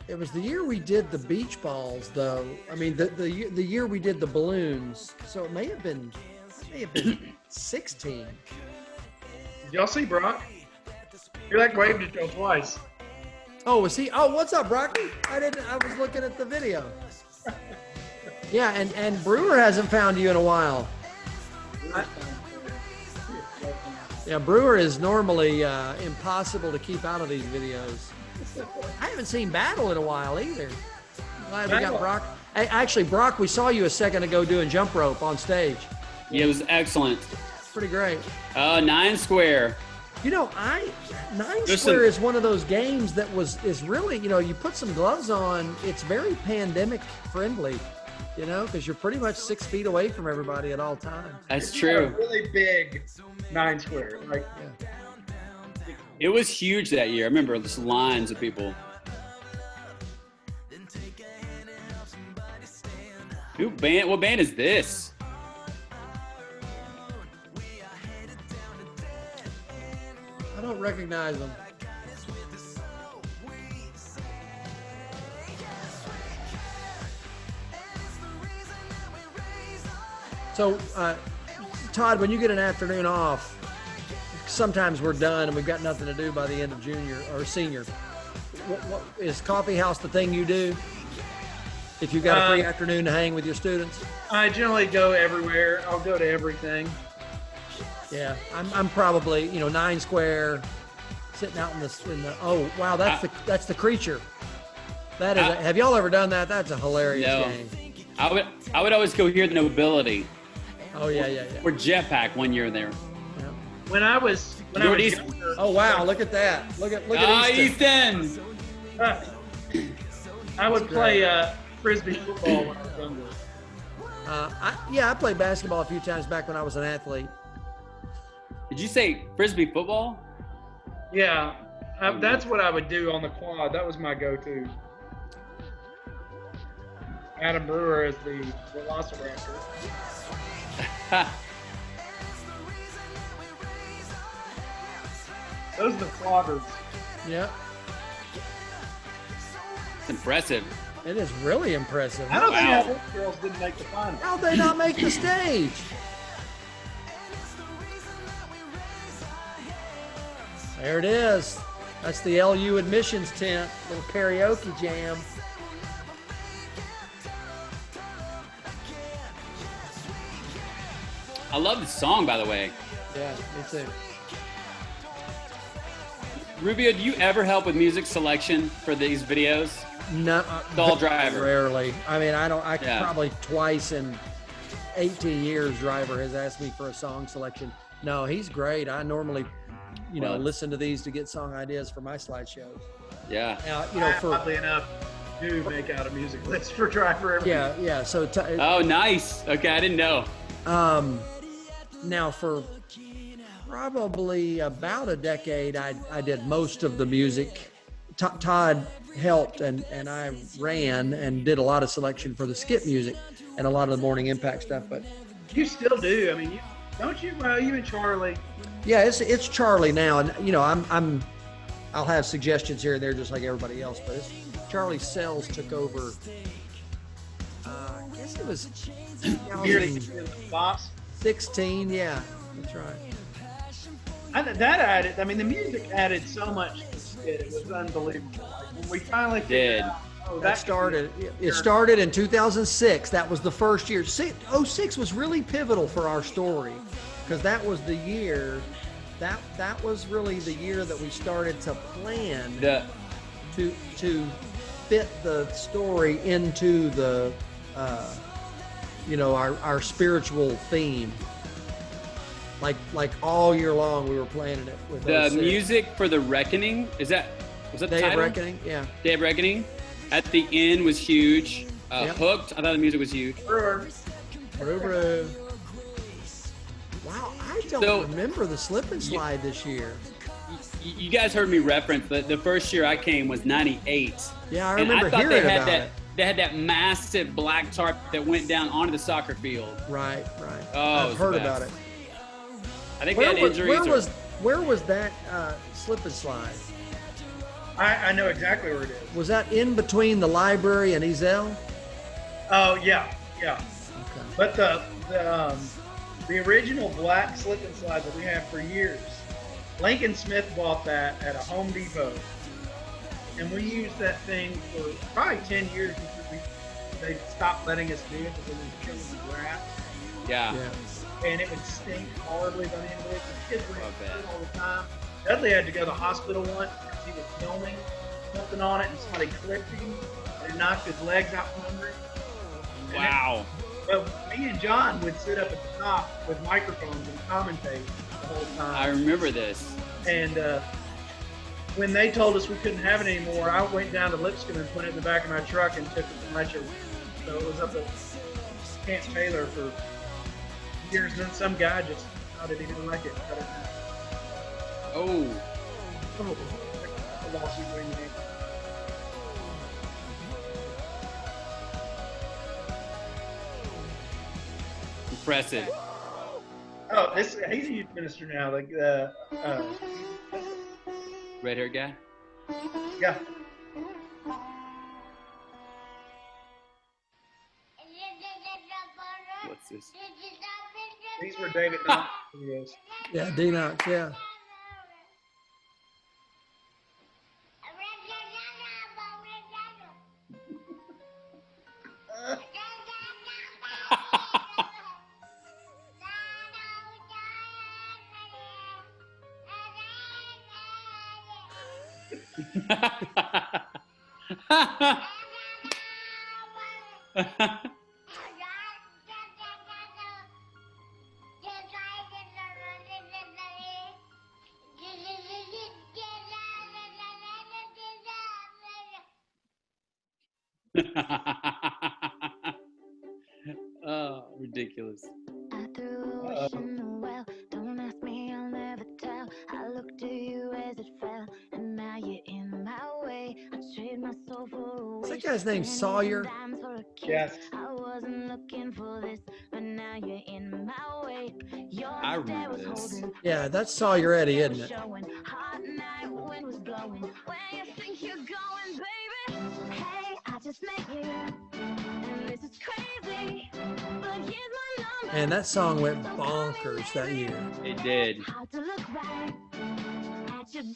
It was the year we did the beach balls, though. I mean, the year we did the balloons. So it may have been 16. Did y'all see Brock? You're like waved at y'all twice. Oh, was he? Oh, what's up, Brocky? I was looking at the video. Yeah, and Brewer hasn't found you in a while. Yeah, Brewer is normally impossible to keep out of these videos. I haven't seen Battle in a while either. Glad we got Brock. Hey, actually, Brock, we saw you a second ago doing jump rope on stage. Yeah, it was excellent. Pretty great. 9 Square. You know, Nine Square is one of those games that is really, you know, you put some gloves on, it's very pandemic friendly, you know, because you're pretty much 6 feet away from everybody at all times. That's true. A really big 9 Square. Like, yeah. It was huge that year. I remember just lines of people. What band is this? I don't recognize them. So, Todd, when you get an afternoon off, sometimes we're done and we've got nothing to do by the end of junior or senior. What is coffee house the thing you do? If you've got a free afternoon to hang with your students? I generally go everywhere. I'll go to everything. Yeah, I'm probably, you know, 9 Square, sitting out in the oh wow, that's the creature. That is. Have y'all ever done that? That's a hilarious game. I would always go hear the Nobility. Oh yeah. Or Jetpack one year there. Yeah. When I was younger, oh wow, look at that. Look at Easton. I would play Frisbee football when I was younger. I played basketball a few times back when I was an athlete. Did you say Frisbee football? Yeah, that's what I would do on the quad. That was my go-to. Adam Brewer is the Velociraptor. Those are the cloggers. Yeah. It's impressive. It is really impressive. I don't see how those girls didn't make the final. How'd they not make the stage? There it is. That's the LU admissions tent. Little karaoke jam. I love the song, by the way. Yeah, me too. Rubio, do you ever help with music selection for these videos? No, Doll Driver. Rarely. I mean, probably twice in 18 years, Driver has asked me for a song selection. No, he's great. I normally, listen to these to get song ideas for my slideshows. Yeah. Oddly enough, do make out a music list for Driver. Yeah. So. Oh, nice. Okay, I didn't know. Now for probably about a decade, I did most of the music. Todd helped and I ran and did a lot of selection for the skip music and a lot of the Morning Impact stuff. But you still do. I mean, don't you? You and Charlie. Yeah, it's Charlie now, and I'll have suggestions here and there just like everybody else. But Charlie Sells took over. I guess it was 2016. Yeah, that's right. That added. I mean, the music added so much to it. It was unbelievable. Like, when we finally did. It started in 2006. That was the first year. 06 was really pivotal for our story because that was the year. That was really the year that we started to plan to fit the story into the our spiritual theme. Like all year long, we were planning it with the music for the Reckoning. Was that the Day title? of Reckoning? Yeah. Day of Reckoning. At the end was huge. Hooked. I thought the music was huge. Brew. Wow, I don't remember the slip and slide this year. You guys heard me reference that the first year I came was '98. Yeah, I remember hearing about it. They had that massive black tarp that went down onto the soccer field. Right. Oh, I've heard about it. I think they had injuries. Where was that slip and slide? I know exactly where it is. Was that in between the library and Ezel? Oh yeah. Okay. But the original black slip and slide that we have for years, Lincoln Smith bought that at a Home Depot, and we used that thing for probably 10 years because they stopped letting us do it because it was killing the grass. Yeah. And it would stink horribly by the end of it. The kids were in all the time. Dudley had to go to the hospital once because he was filming something on it and somebody clipped him and it knocked his legs out from under him. Wow. But me and John would sit up at the top with microphones and commentate the whole time. I remember this. And when they told us we couldn't have it anymore, I went down to Lipscomb and put it in the back of my truck and took it to Fletcher. So it was up at Camp Taylor for years. And then some guy just decided he didn't like it. Cut it down. Oh. A lawsuit waiting to be. Impressive. Oh, he's a youth minister now. Like Red hair guy? Yeah. What's this? These were David Knox videos. Yeah, D-Knox, yeah. Oh, ridiculous. I threw a wish in the well. Don't ask me, I'll never tell. I looked to you as it fell, and now you're in my way. I trade my soul for a wish. Is that guy's name Sawyer? Yes. I wasn't looking for this, but now you're in my way. I remember this. Yeah, that's Sawyer Eddie, isn't it? Hot night, wind was blowing. Where you think you're going, baby? Hey, I just met you, and this is crazy. But here's my number. And that song went bonkers that year. It did.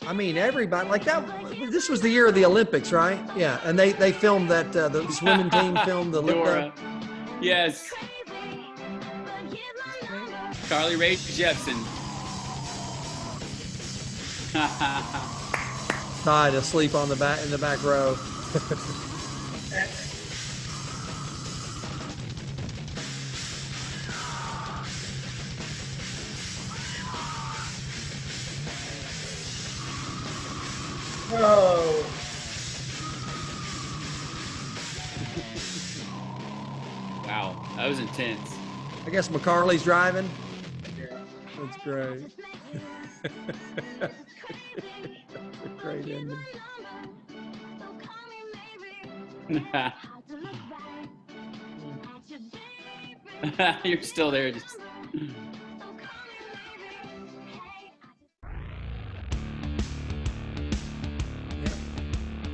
I mean, everybody, like that, this was the year of the Olympics, right? Yeah, and they filmed that, the swimming team filmed the lip Dora. Yes. Carly Rae Jepsen. died asleep on the back in the back row. Oh. Wow, that was intense. I guess McCarley's driving. That's great. Great ending. You're still there. Just...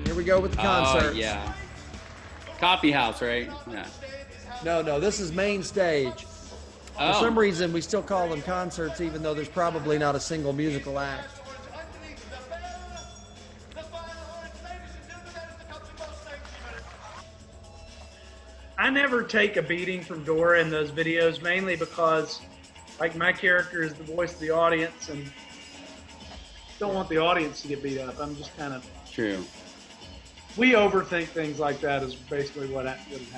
Here we go with the concert. Oh, yeah. Coffee house, right? Yeah. No, this is main stage. For Oh. some reason, we still call them concerts, even though there's probably not a single musical act. I never take a beating from Dora in those videos, mainly because, like, my character is the voice of the audience, and don't want the audience to get beat up. I'm just kind of... True. We overthink things like that is basically what happens.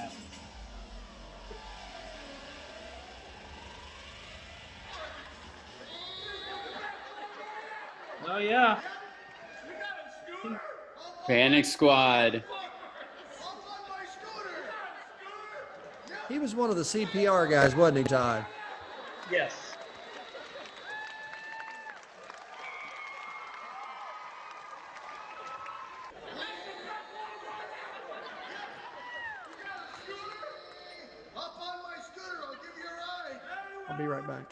Oh, yeah. Panic Squad. He was one of the CPR guys, wasn't he, Todd? Yes. I'll be right back.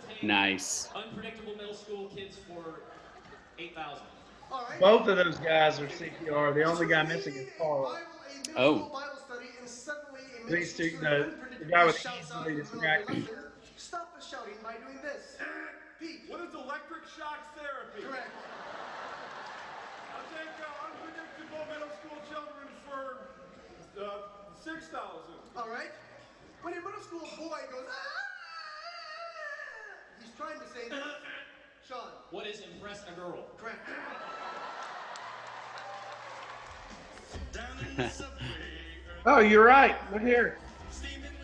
take Nice. unpredictable middle school kids for 8,000. Both of those guys are CPR. The only guy missing is Carl. Oh. These two, the guy with the easily distracted. Stop the shouting by doing this. Pete. What is electric shock therapy? Correct. I'll take unpredictable middle school children for 6,000. All right. When a middle school boy goes, he's trying to say this. Sean. What is impress a girl? Correct. Oh, you're right. Look here.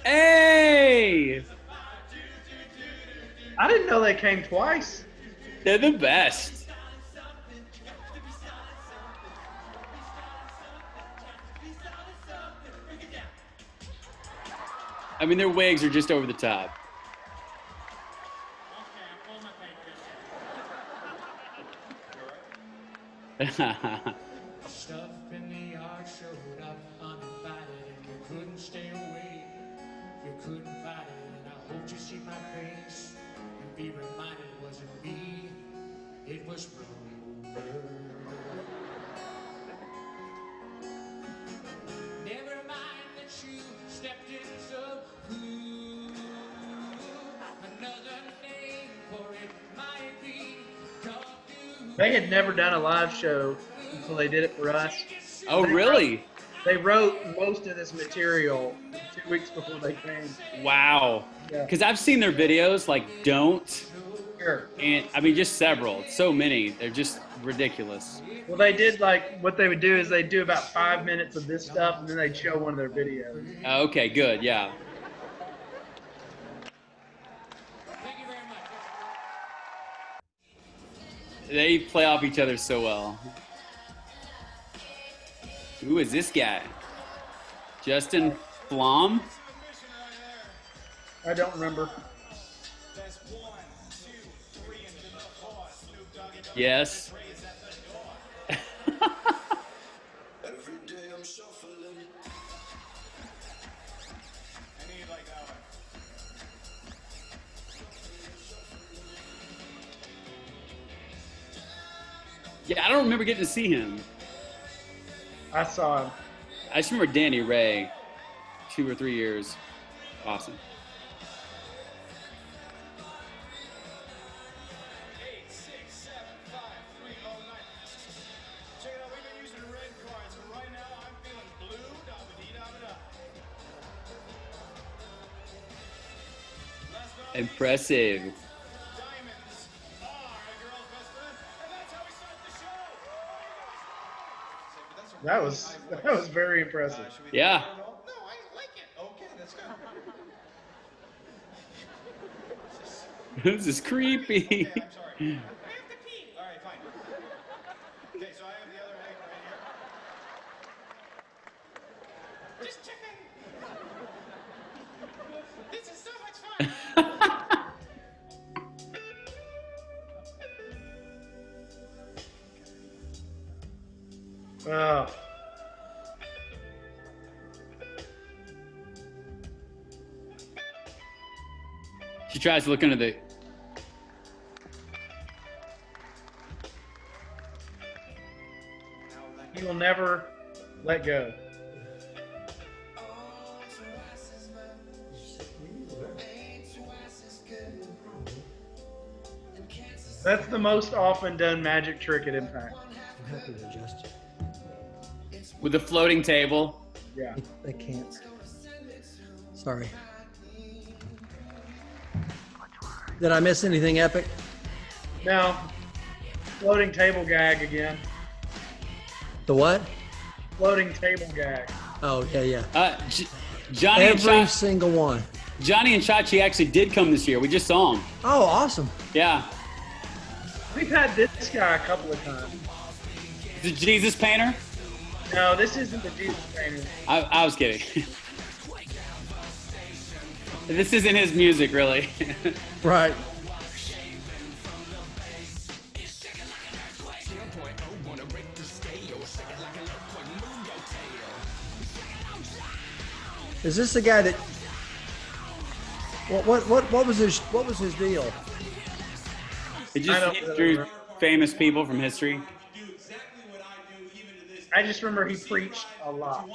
Hey! I didn't know they came twice. They're the best. I mean, their wigs are just over the top. Stuff in the yard showed up uninvited and you couldn't stay away. You couldn't fight it and I hope you see my face and be reminded it wasn't me, it was Rover. Never mind that you stepped into who, another name for it might be. They had never done a live show until they did it for us. Oh, really? They wrote most of this material 2 weeks before they came. Wow. Yeah. Because I've seen their videos, like Don't. Sure. And I mean, just several. So many. They're just ridiculous. Well, they did like what they would do is they'd do about 5 minutes of this stuff and then they'd show one of their videos. Okay, good. Yeah. They play off each other so well. Who is this guy? Justin Flom? I don't remember. Yes. Yeah, I don't remember getting to see him. I saw him. I just remember Danny Ray, 2 or 3 years. Awesome. Impressive. That was very impressive. Yeah. This is creepy. All right, fine. Okay, so I have the other egg right here. Just checking. This is so much fun. Oh. She tries to look under the... He will never let go. That's the most often done magic trick at Impact. I'm happy to adjust it. With the floating table. Yeah. They can't. Sorry. Did I miss anything epic? No. Floating table gag again. The what? Floating table gag. Oh, yeah. Johnny Every single one. Johnny and Chachi actually did come this year. We just saw them. Oh, awesome. Yeah. We've had this guy a couple of times. The Jesus Painter? No, this isn't the Jesus Painter. I was kidding. This isn't his music, really. Right. Is this the guy that What was his deal? It just hit through famous people from history. I just remember he preached a lot.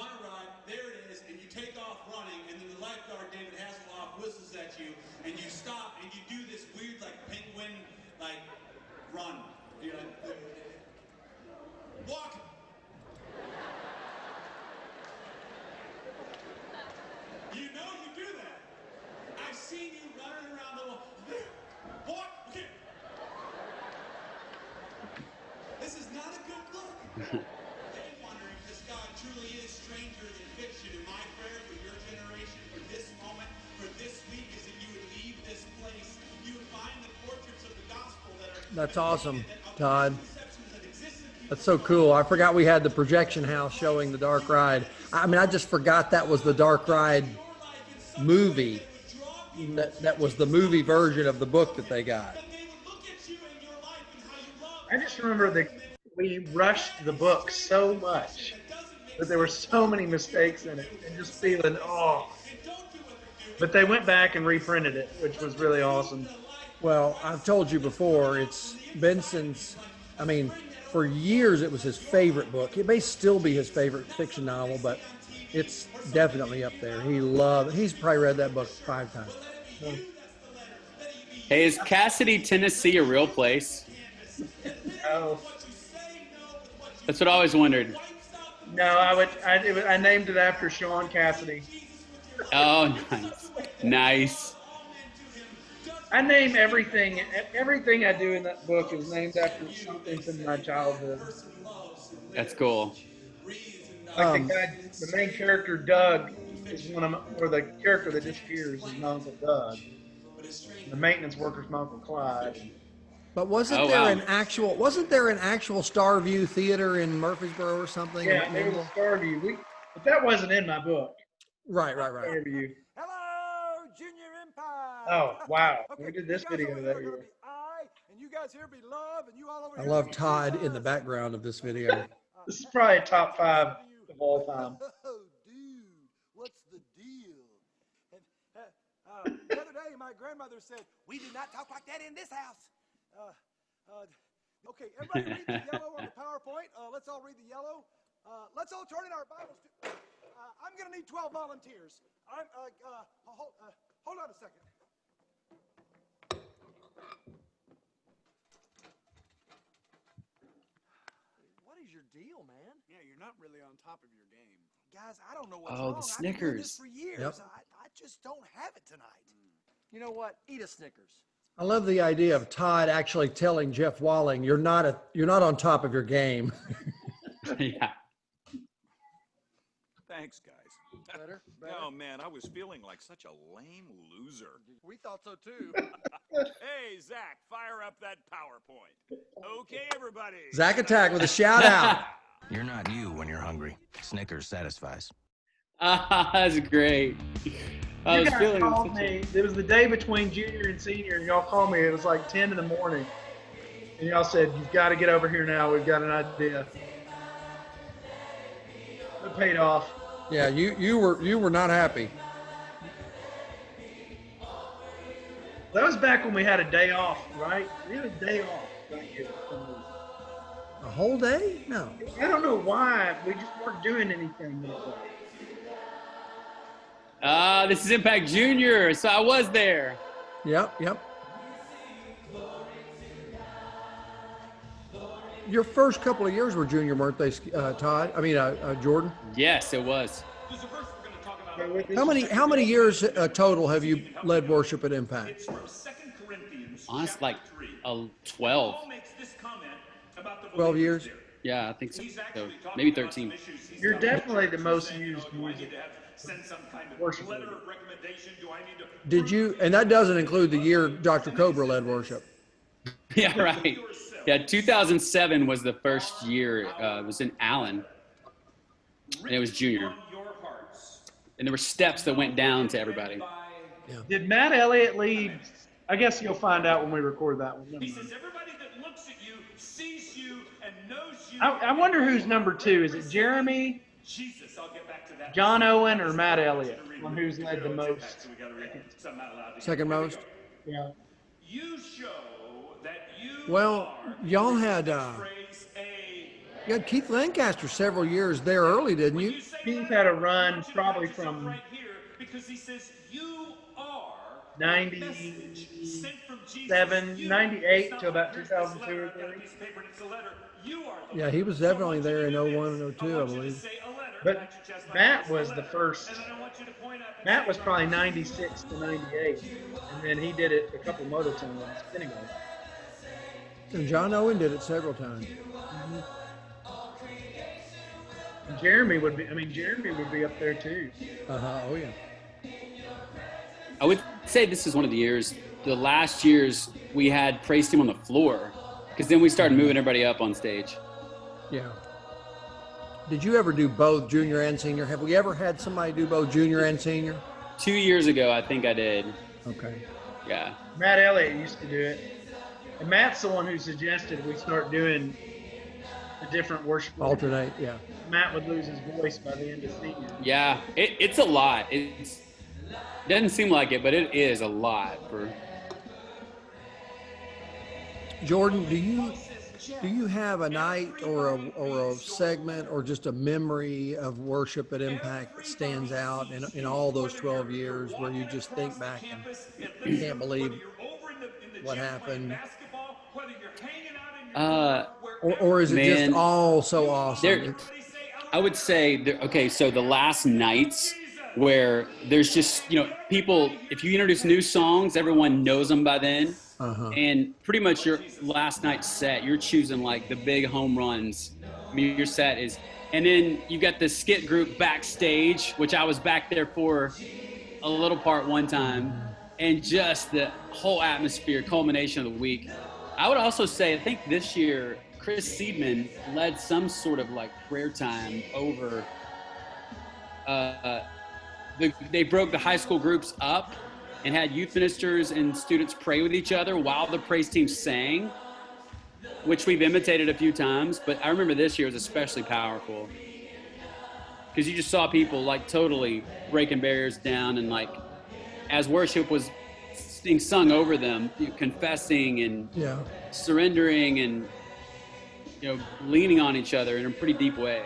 There it is, and you take off running, and then the lifeguard, David Hasselhoff, whistles at you, and you stop, and you do this weird, like, penguin, like, run. You know, walk. You know you do that. I've seen you running around the wall. Walk. Okay. This is not a good look. Truly is stranger than fiction. And my prayer for your generation, for this moment, for this week, is that you would leave this place. You would find the portraits of the gospel that are. That's awesome, Todd. That's so cool. I forgot we had the projection house showing The Dark Ride. I mean, I just forgot that was the Dark Ride movie. That was the movie version of the book that they got. I just remember that we rushed the book so much. But there were so many mistakes in it, and just feeling, oh. But they went back and reprinted it, which was really awesome. Well, I've told you before, it's Benson's, I mean, for years it was his favorite book. It may still be his favorite fiction novel, but it's definitely up there. He's probably read that book 5 times. Hey, is Cassidy, Tennessee a real place? Oh. That's what I always wondered. No, I named it after Sean Cassidy. Oh, nice. Nice. I name everything I do in that book is named after something from my childhood. That's cool. Like the main character, Doug, is the character that disappears is my Uncle Doug. The maintenance worker's my Uncle Clyde. But wasn't there an actual Starview theater in Murfreesboro or something? Yeah, there was a Starview. But that wasn't in my book. Right. Starview. Hello, Junior Empire. Oh, wow. Okay, We did this video that year. And you guys here be love, and you all over I here love be Todd in the background of this video. This is probably a top 5 of all time. Oh, dude, what's the deal? The other day, my grandmother said, "We do not talk like that in this house." Okay, everybody read the yellow on the PowerPoint. Let's all read the yellow. Let's all turn in our Bibles to. I'm going to need 12 volunteers. Hold on a second. What is your deal, man? Yeah, you're not really on top of your game. Guys, I don't know what's Oh, wrong. the I've been doing this Snickers. for years. Yep. I just don't have it tonight. You know what? Eat a Snickers. I love the idea of Todd actually telling Jeff Walling, "You're not on top of your game." Yeah. Thanks, guys. Better? Oh, man, I was feeling like such a lame loser. We thought so too. Hey, Zach, fire up that PowerPoint. Okay, everybody. Zach Attack with a shout out. You're not you when you're hungry. Snickers satisfies. That's great. I You was guys feeling called me. It was the day between junior and senior, and y'all called me. It was like 10 in the morning. And y'all said, "You've got to get over here now. We've got an idea." It paid off. Yeah, you were not happy. That was back when we had a day off, right? We had a day off. Right? A whole day? No. I don't know why. We just weren't doing anything. This is Impact Junior, so I was there. Yep. Your first couple of years were junior, weren't they, Todd? I mean, Jordan. Yes, it was. How many years total have you led worship at Impact? Honestly, like 12. 12 years. Yeah, I think so. Maybe 13. You're definitely the most used music. Worship. Did you? And that doesn't include the year Dr. Cobra led worship. Yeah, right. Yeah, 2007 was the first year. It was in Allen, and it was junior. And there were steps that went down to everybody. Yeah. Did Matt Elliott lead? I guess you'll find out when we record that one. He says everybody that looks at you sees you and knows you. I wonder who's number 2. Is it Jeremy? Jesus, I'll get back to that. John Owen or Matt Elliott on who's led the most? Second most. Yeah. You show that you Well, y'all had you had Keith Lancaster several years there early, didn't you? Keith had a run probably from because he says you are 97, 98 to about 2002 or 3. Yeah, he was definitely there in 01 and 02, I believe. But Matt was the first. Matt was probably 96 to 98, and then he did it a couple more times anyway. And John Owen did it several times. And Jeremy would be up there too. Oh yeah. I would say this is one of the last years we had Praise Team on the floor, because then we started moving everybody up on stage. Yeah. Did you ever do both junior and senior? Have we ever had somebody do both junior and senior? 2 years ago, I think I did. Okay. Yeah. Matt Elliott used to do it. And Matt's the one who suggested we start doing a different worship. Alternate, yeah. Matt would lose his voice by the end of senior. Yeah, it's a lot. It doesn't seem like it, but it is a lot for. Jordan, do you have a night or a segment or just a memory of worship at Impact that stands out in all those 12 years where you just think back and you can't believe what happened? Or is it just all so awesome? I would say, okay, so the last nights where there's just, people, if you introduce new songs, everyone knows them by then. And pretty much your last night's set, you're choosing like the big home runs. I mean, your set is, and then you got the skit group backstage, which I was back there for a little part one time, and just the whole atmosphere, culmination of the week. I would also say, I think this year, Chris Seidman led some sort of like prayer time over, they broke the high school groups up and had youth ministers and students pray with each other while the praise team sang, which we've imitated a few times. But I remember this year was especially powerful because you just saw people like totally breaking barriers down, and like as worship was being sung over them, confessing and surrendering and leaning on each other in a pretty deep way.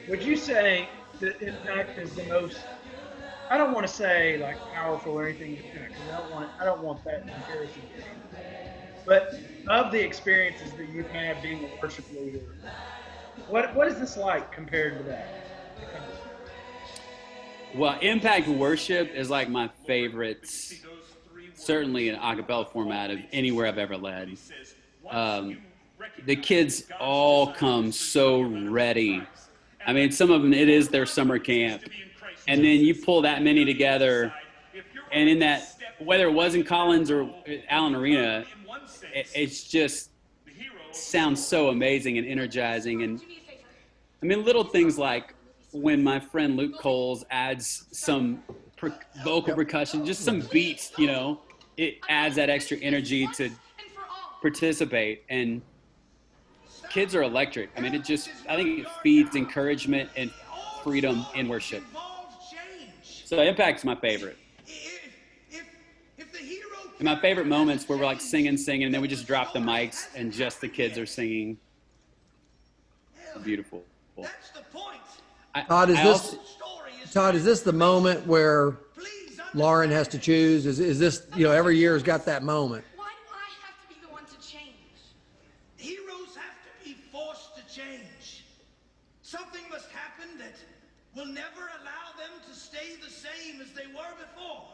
Would you say that Impact is the most, I don't want to say like powerful or anything, because I don't want that comparison. But of the experiences that you've had being a worship leader, what is this like compared to that? Well, Impact Worship is like my favorite, certainly in a cappella format of anywhere I've ever led. The kids all come so ready. I mean, some of them, it is their summer camp. And then you pull that many together, and in that, whether it was in Collins or Allen Arena, it's just sounds so amazing and energizing. And I mean, little things like when my friend Luke Coles adds some vocal percussion, just some beats, it adds that extra energy to participate. And kids are electric. I mean, I think it feeds encouragement and freedom in worship. So Impact's my favorite. And my favorite moments where we're like singing, and then we just drop the mics and just the kids are singing. Beautiful. Todd, is this the moment where Lauren has to choose? Is this, every year has got that moment? Why do I have to be the one to change? Heroes have to be forced to change. Something must happen that will never allow them to stay the same as they were before.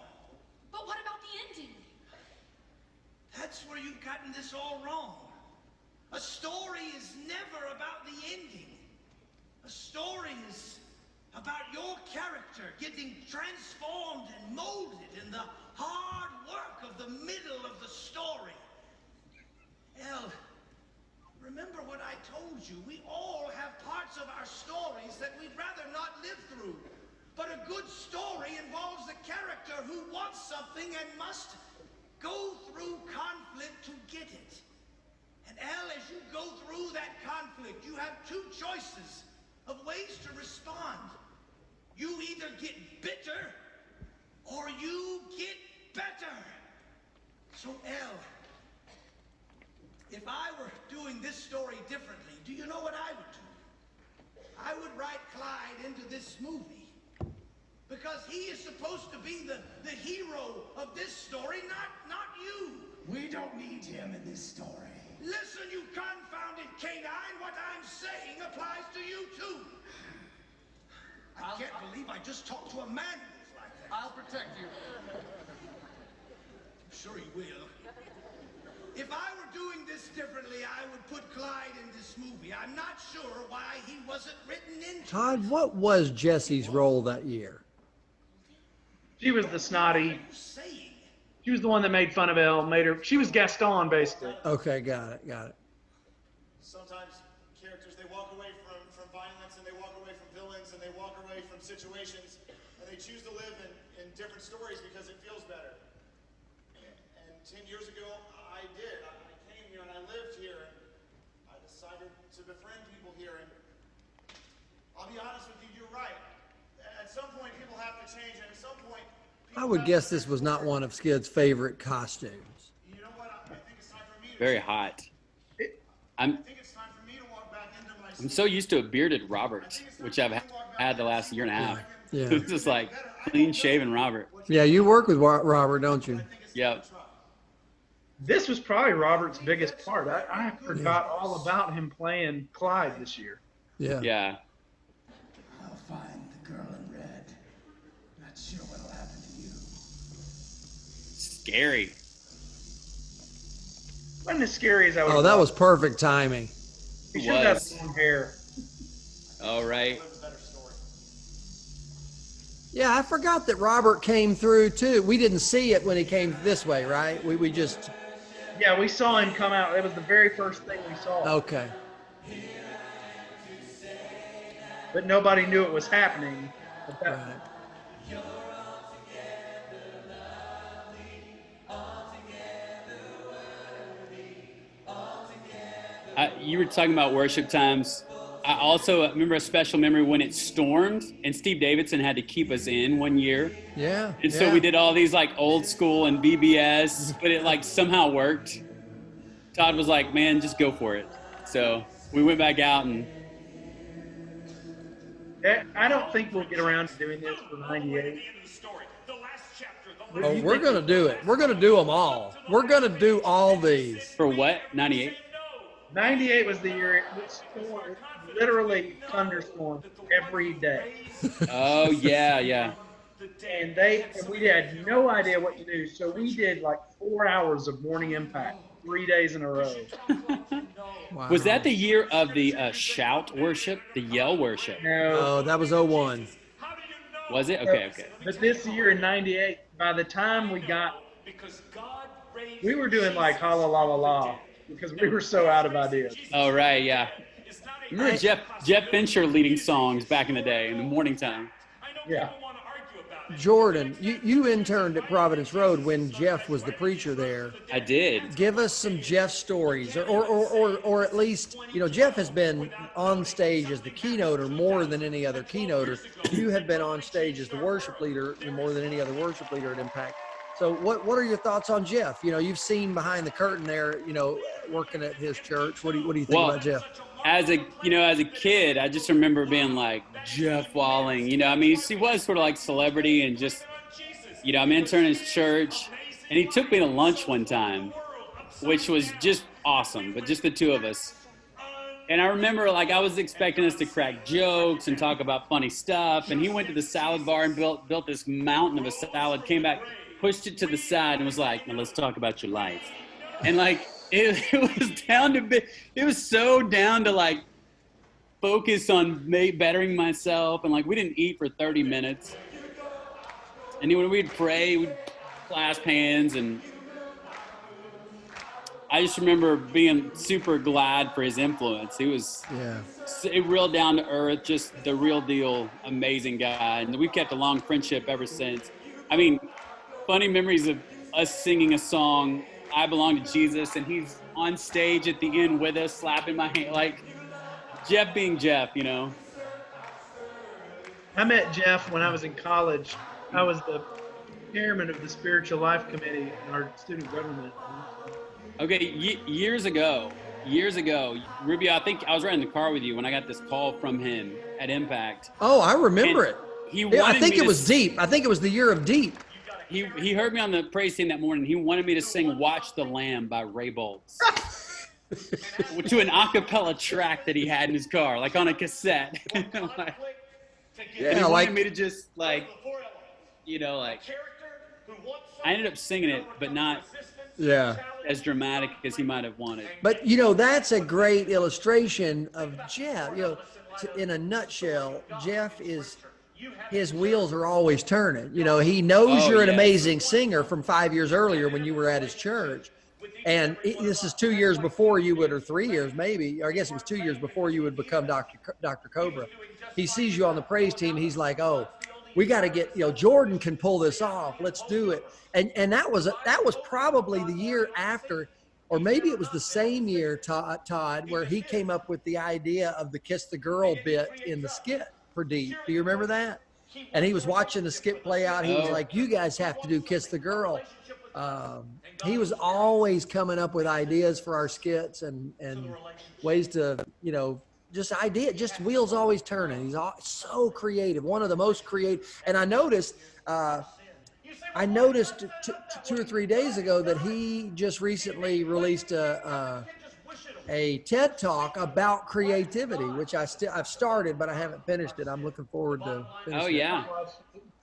But what about the ending? That's where you've gotten this all wrong. A story is never about the ending. A story is about your character getting transformed and molded in the hard work of the middle of the story. Elle, remember what I told you. We all have parts of our stories that we'd rather not live through. But a good story involves a character who wants something and must go through conflict to get it. And Elle, as you go through that conflict, you have two choices. of ways to respond. You either get bitter or you get better. So, Elle, if I were doing this story differently, do you know what I would do? I would write Clyde into this movie. Because he is supposed to be the hero of this story, not you. We don't need him in this story. Listen, you confounded canine, what I'm saying applies to you too. I can't believe I just talked to a man who was like that. I'll protect you. I'm sure he will. If I were doing this differently, I would put Clyde in this movie. I'm not sure why he wasn't written into. Todd, what was Jessie's role that year? She was the snotty. She was the one that made fun of Elle. She was Gaston, basically. Okay, got it. Sometimes characters, they walk away from violence, and they walk away from villains, and they walk away from situations, and they choose to live in different stories because it feels better. And 10 years ago, I did. I came here and I lived here, and I decided to befriend people here. And I'll be honest with you, you're right. At some point, people have to change, and at some point, I would guess this was not one of Skid's favorite costumes. you know what? I think it's time for me to. Very hot. I'm so used to a bearded Robert, which I've had the last year and a half. Yeah. It's just like clean shaven Robert. Yeah, you work with Robert, don't you? Yep. This was probably Robert's biggest part. I forgot all about him playing Clyde this year. Yeah. Yeah. I'll find the girl in red. Not sure what'll happen to you. Scary. Wasn't as scary as I would. Oh, that was perfect timing. He should have long hair. All right. Yeah, I forgot that Robert came through too. We didn't see it when he came this way, right? We just. Yeah, we saw him come out. It was the very first thing we saw. Okay. But nobody knew it was happening at that point. You were talking about worship times. I also remember a special memory when it stormed and Steve Davidson had to keep us in one year. Yeah. And so we did all these like old school and VBS, but it like somehow worked. Todd was like, man, just go for it. So we went back out and. I don't think we'll get around to doing this for 98. Oh, we're going to do it. We're going to do them all. We're going to do all these. For what? 98? 98 was the year it stormed, literally thunderstormed every day. Oh, yeah. And we had no idea what to do. So we did like 4 hours of Morning Impact, 3 days in a row. Wow. Was that the year of the shout worship, the yell worship? No. Oh, that was 01. Was it? Okay. But this year in 98, by the time we were doing like holla la la la because we were so out of ideas. Oh, right, yeah. Remember Jeff Fincher leading songs back in the day in the morning time? Yeah. Jordan, you interned at Providence Road when Jeff was the preacher there. I did. Give us some Jeff stories, or at least, Jeff has been on stage as the keynoter more than any other keynoter. You have been on stage as the worship leader more than any other worship leader at Impact. So what are your thoughts on Jeff? You've seen behind the curtain there, working at his church. What do you think about Jeff? As a kid, I just remember being like Jeff Walling. He was sort of like celebrity and just, I'm interning his church, and he took me to lunch one time, which was just awesome. But just the two of us. And I remember I was expecting us to crack jokes and talk about funny stuff, and he went to the salad bar and built this mountain of a salad. Came back, pushed it to the side, and was like, "Now let's talk about your life." And it was so down to focus on bettering myself, and we didn't eat for 30 minutes. And then when we'd pray, we'd clasp hands, and I just remember being super glad for his influence. He was real down to earth, just the real deal, amazing guy, and we've kept a long friendship ever since. Funny memories of us singing a song, I Belong to Jesus, and he's on stage at the end with us, slapping my hand, Jeff being Jeff, I met Jeff when I was in college. I was the chairman of the Spiritual Life Committee in our student government. Okay, years ago, Rubio, I think I was right in the car with you when I got this call from him at Impact. Oh, I remember And it. He Yeah, I wanted think me it to was Deep. I think it was the year of Deep. He heard me on the praise team that morning. He wanted me to sing "Watch the Lamb" by Ray Boltz to an a cappella track that he had in his car, like on a cassette. Like, Yeah, and he like- wanted me to just like, I ended up singing it, but not Yeah. as dramatic as he might have wanted. But that's a great illustration of Jeff. In a nutshell, Jeff his wheels are always turning. He knows Oh, you're an yes. amazing singer from 5 years earlier when you were at his church. And this is 2 years before you would, or 3 years maybe, or I guess it was 2 years before you would become Dr. Cobra. He sees you on the praise team. He's like, oh, we got to get, Jordan can pull this off. Let's do it. And that was probably the year after, or maybe it was the same year, Todd, where he came up with the idea of the Kiss the Girl bit in the skit for Deep. Do you remember that? And he was watching the skit play out. He was like, you guys have to do Kiss the Girl. He was always coming up with ideas for our skits and ways to, just wheels always turning. He's so creative, one of the most creative. And I noticed 2 or 3 days ago that he just recently released a TED Talk about creativity, which I've started, but I haven't finished it. I'm looking forward to finishing it.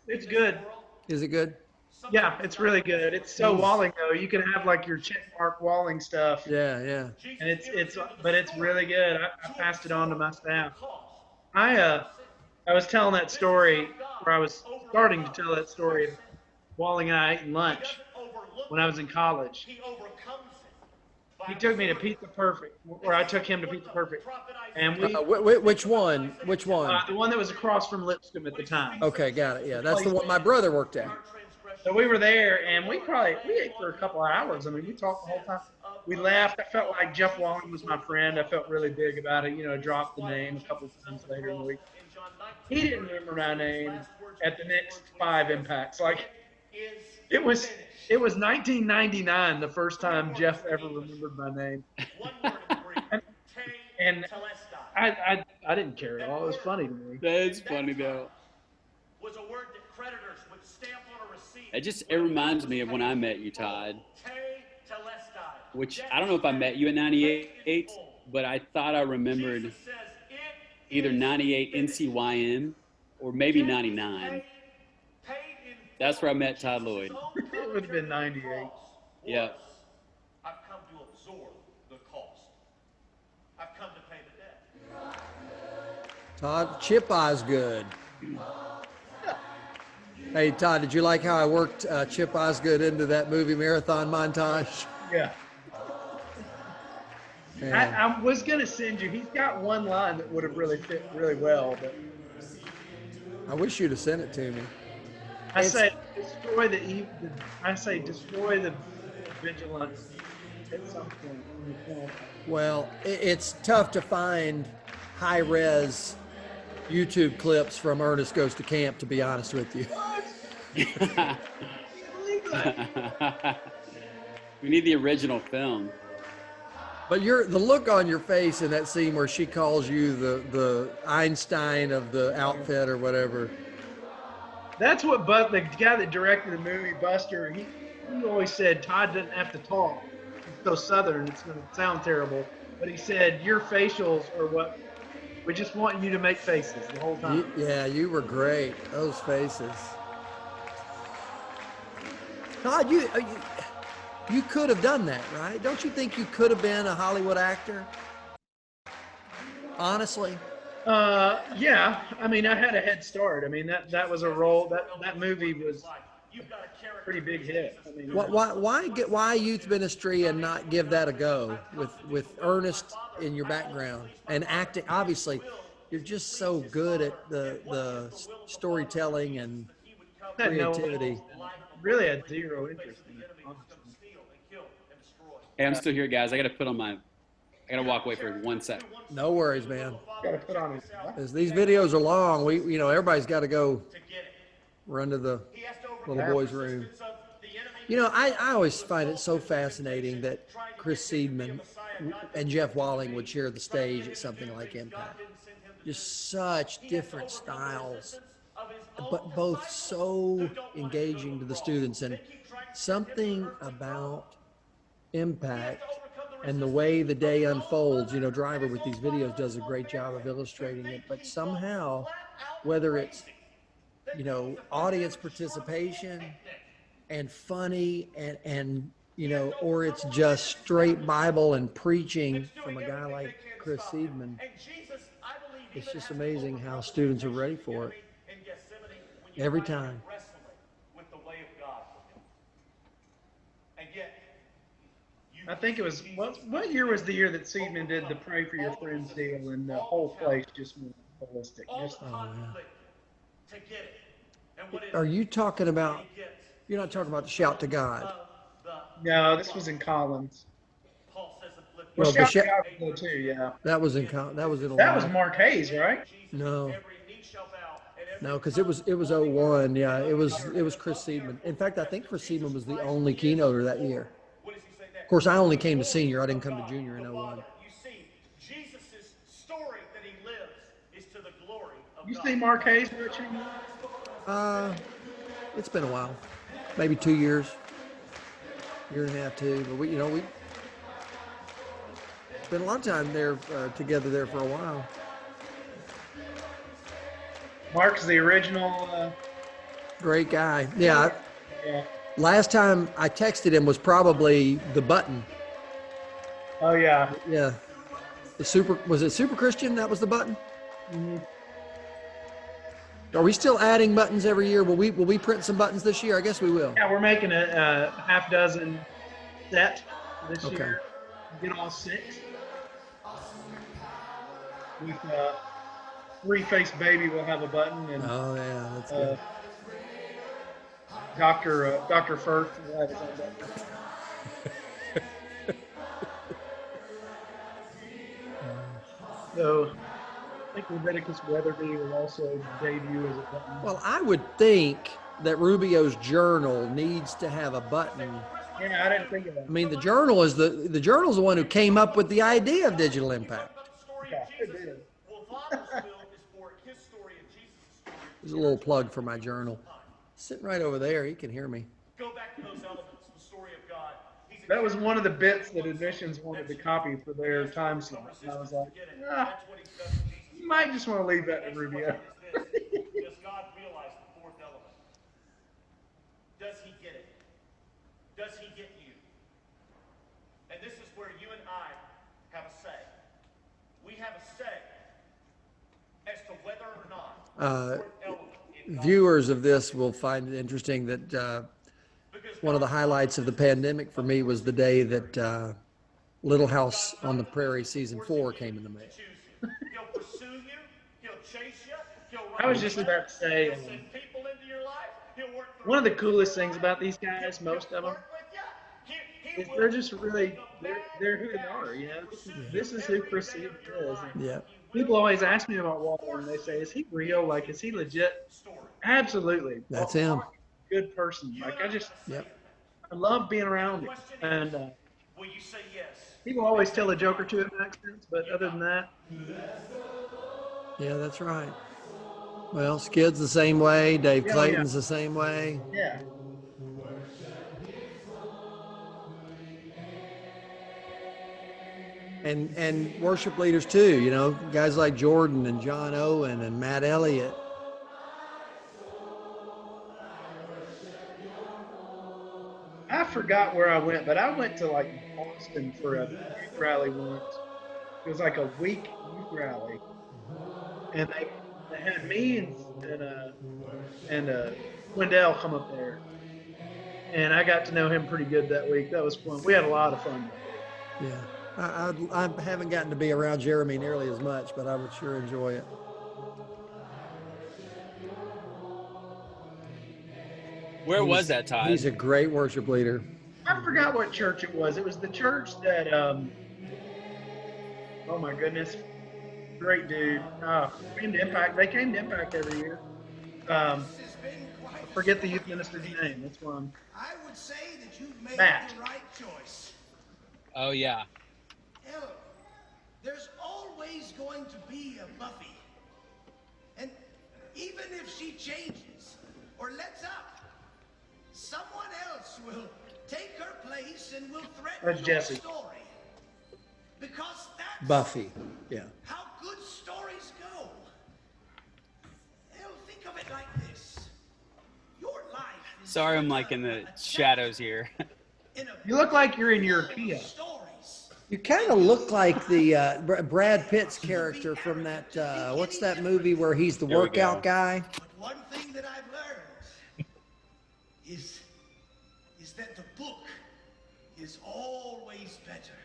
It's good. Is it good? Yeah, it's really good. It's so Walling though. You can have like your check mark Walling stuff. Yeah. And it's really good. I passed it on to my staff. I was telling that story, or I was starting to tell that story of Walling and I eating lunch when I was in college. He took me to Pizza Perfect, or I took him to Pizza Perfect, and we. Which one? The one that was across from Lipscomb at the time. Okay, got it. Yeah, that's the one my brother worked at. So we were there, and we ate for a couple of hours. I mean, we talked the whole time. We laughed. I felt like Jeff Walling was my friend. I felt really big about it. I dropped the name a couple of times later in the week. He didn't remember my name at the next 5 impacts. Like, it was 1999 the first time Jeff ever remembered my name. and I didn't care at all. It was funny to me. That is funny though. Was a word that creditors would stamp on a receipt. It reminds me of when I met you, Todd. Which I don't know if I met you at 98, but I thought I remembered either 98 NCYM or maybe 99. That's where I met Todd Lloyd. It would have been 98. Yeah. I've come to absorb the cost. I've come to pay the debt. Todd, Chip Osgood. Hey, Todd, did you like how I worked Chip Osgood into that movie marathon montage? Yeah. I was going to send you. He's got one line that would have really fit really well. But I wish you'd have sent it to me. I say destroy the vigilance at some point. Well, it's tough to find high-res YouTube clips from Ernest Goes to Camp, to be honest with you. We need the original film. But the look on your face in that scene where she calls you the Einstein of the outfit or whatever. That's what the guy that directed the movie, Buster, he always said Todd doesn't have to talk. He's so Southern, it's going to sound terrible. But he said, your facials are what, we just want you to make faces the whole time. You were great. Those faces. Todd, you could have done that, right? Don't you think you could have been a Hollywood actor? Honestly. Yeah. I mean, I had a head start. I mean, that was a role. That movie was a pretty big hit. I mean, why youth ministry and not give that a go with Ernest in your background and acting? Obviously, you're just so good at the storytelling and creativity. Really had zero interest in it. Hey, I'm still here, guys. I got to put on my I gotta walk away for 1 second. No worries, man. Gotta put on his. As these videos are long, everybody's got to go run to the little boy's room. I always find it so fascinating that Chris Seedman and Jeff Walling would share the stage at something like Impact. Just such different styles, but both so engaging to the students. And something about Impact and the way the day unfolds, Driver with these videos does a great job of illustrating it, but somehow, whether it's, audience participation and funny and or it's just straight Bible and preaching from a guy like Chris Seedman, it's just amazing how students are ready for it every time. I think it was, what year was the year that Seedman did the Pray for Your Friends deal and the whole place just went ballistic? Are you talking about, you're not talking about the Shout to God? No, this was in Collins. Well, Shout to God was too, yeah. That was in That was Mark Hayes, right? No, because it was 01. Yeah, it was Chris Seedman. In fact, I think Chris Seedman was the only keynoter that year. Of course, I only came to senior. I didn't come to junior in 01. You see Mark Hayes, Richard? It's been a while, maybe 2 years, year and a half, 2. But we spent a lot of time there together there for a while. Mark's the original. Great guy. Yeah. Last time I texted him was probably the button. Oh yeah. Yeah. Was it Super Christian? That was the button. Mm-hmm. Are we still adding buttons every year? Will we print some buttons this year? I guess we will. Yeah, we're making a half dozen set this Okay. year. Get all 6. With Three-Faced Baby will have a button, and oh yeah, that's good. Dr. Firth will have his own button. So I think Leviticus Weatherby will also debut as a button. Well, I would think that Rubio's journal needs to have a button. Yeah, I didn't think of that. I mean, the journal is the journal's the one who came up with the idea of digital impact. Yeah, it did. There's a little plug for my journal. Sitting right over there, he can hear me. That was one of the bits that Admissions wanted to copy for their time slot. And I was like, you might just want to leave that to Rubio. Does God realize the 4th element? Does he get it? Does he get you? And this is where you and I have a say. We have a say as to whether or not Viewers of this will find it interesting that one of the highlights of the pandemic for me was the day that Little House on the Prairie season 4 came in the mail. he'll pursue you, he'll chase you, he'll I was just about to say, send people into your life, he'll work one of the coolest things about these guys, most of them, is they're just really, they're who they are, This is who Chris Seedman is. Yeah. People always ask me about Walter, and they say, is he real? Like, is he legit? Absolutely. That's him. Good person. Like, Yep. I love being around him. And will you say yes? people always tell a joke or two in accents, but other than that. Yeah, that's right. Well, Skid's the same way. Dave Clayton's the same way. Yeah. And worship leaders too, guys like Jordan and John Owen and Matt Elliott. I forgot where I went, but I went to like Boston for a youth rally once. It was like a week youth rally, and they had me and Wendell come up there, and I got to know him pretty good that week. That was fun. We had a lot of fun. Yeah. I haven't gotten to be around Jeremy nearly as much, but I would sure enjoy it. Where was that, Todd? He's a great worship leader. I forgot what church it was. It was the church that Oh my goodness, great dude. Came to Impact. They came to Impact every year. I forget the youth minister's name. That's one. I would say that you've made Matt. the right choice. Oh yeah. Ella, there's always going to be a Buffy. And even if she changes or lets up, someone else will take her place and will threaten That's your Jesse. story. Because that's Buffy. Yeah. how good stories go. Ella, think of it like this. Your life is Sorry, I'm like in the shadows here. You look like you're in your Kia. You kind of look like the Brad Pitt's character from that, what's that movie where he's the There we workout go. guy? One thing that I've learned is that the book is always better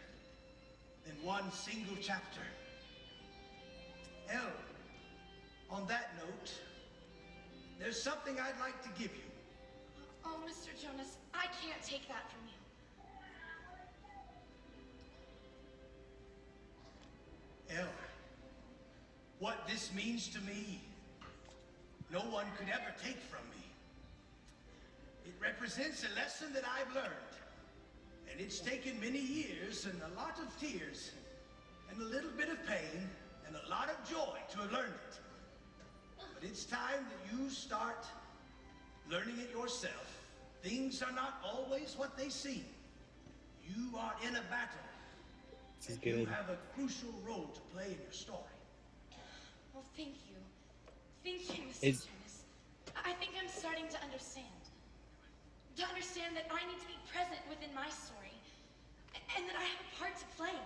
than one single chapter. Elle, on that note, there's something I'd like to give you. Oh, Mr. Jonas, I can't take that from you. Elle, what this means to me, no one could ever take from me. It represents a lesson that I've learned, and it's taken many years and a lot of tears and a little bit of pain and a lot of joy to have learned it. But it's time that you start learning it yourself. Things are not always what they seem. You are in a battle. This is You good. have a crucial role to play in your story. Well, thank you. Thank you, Mr. Is- Jonas. I think I'm starting to understand. To understand that I need to be present within my story. And that I have a part to play.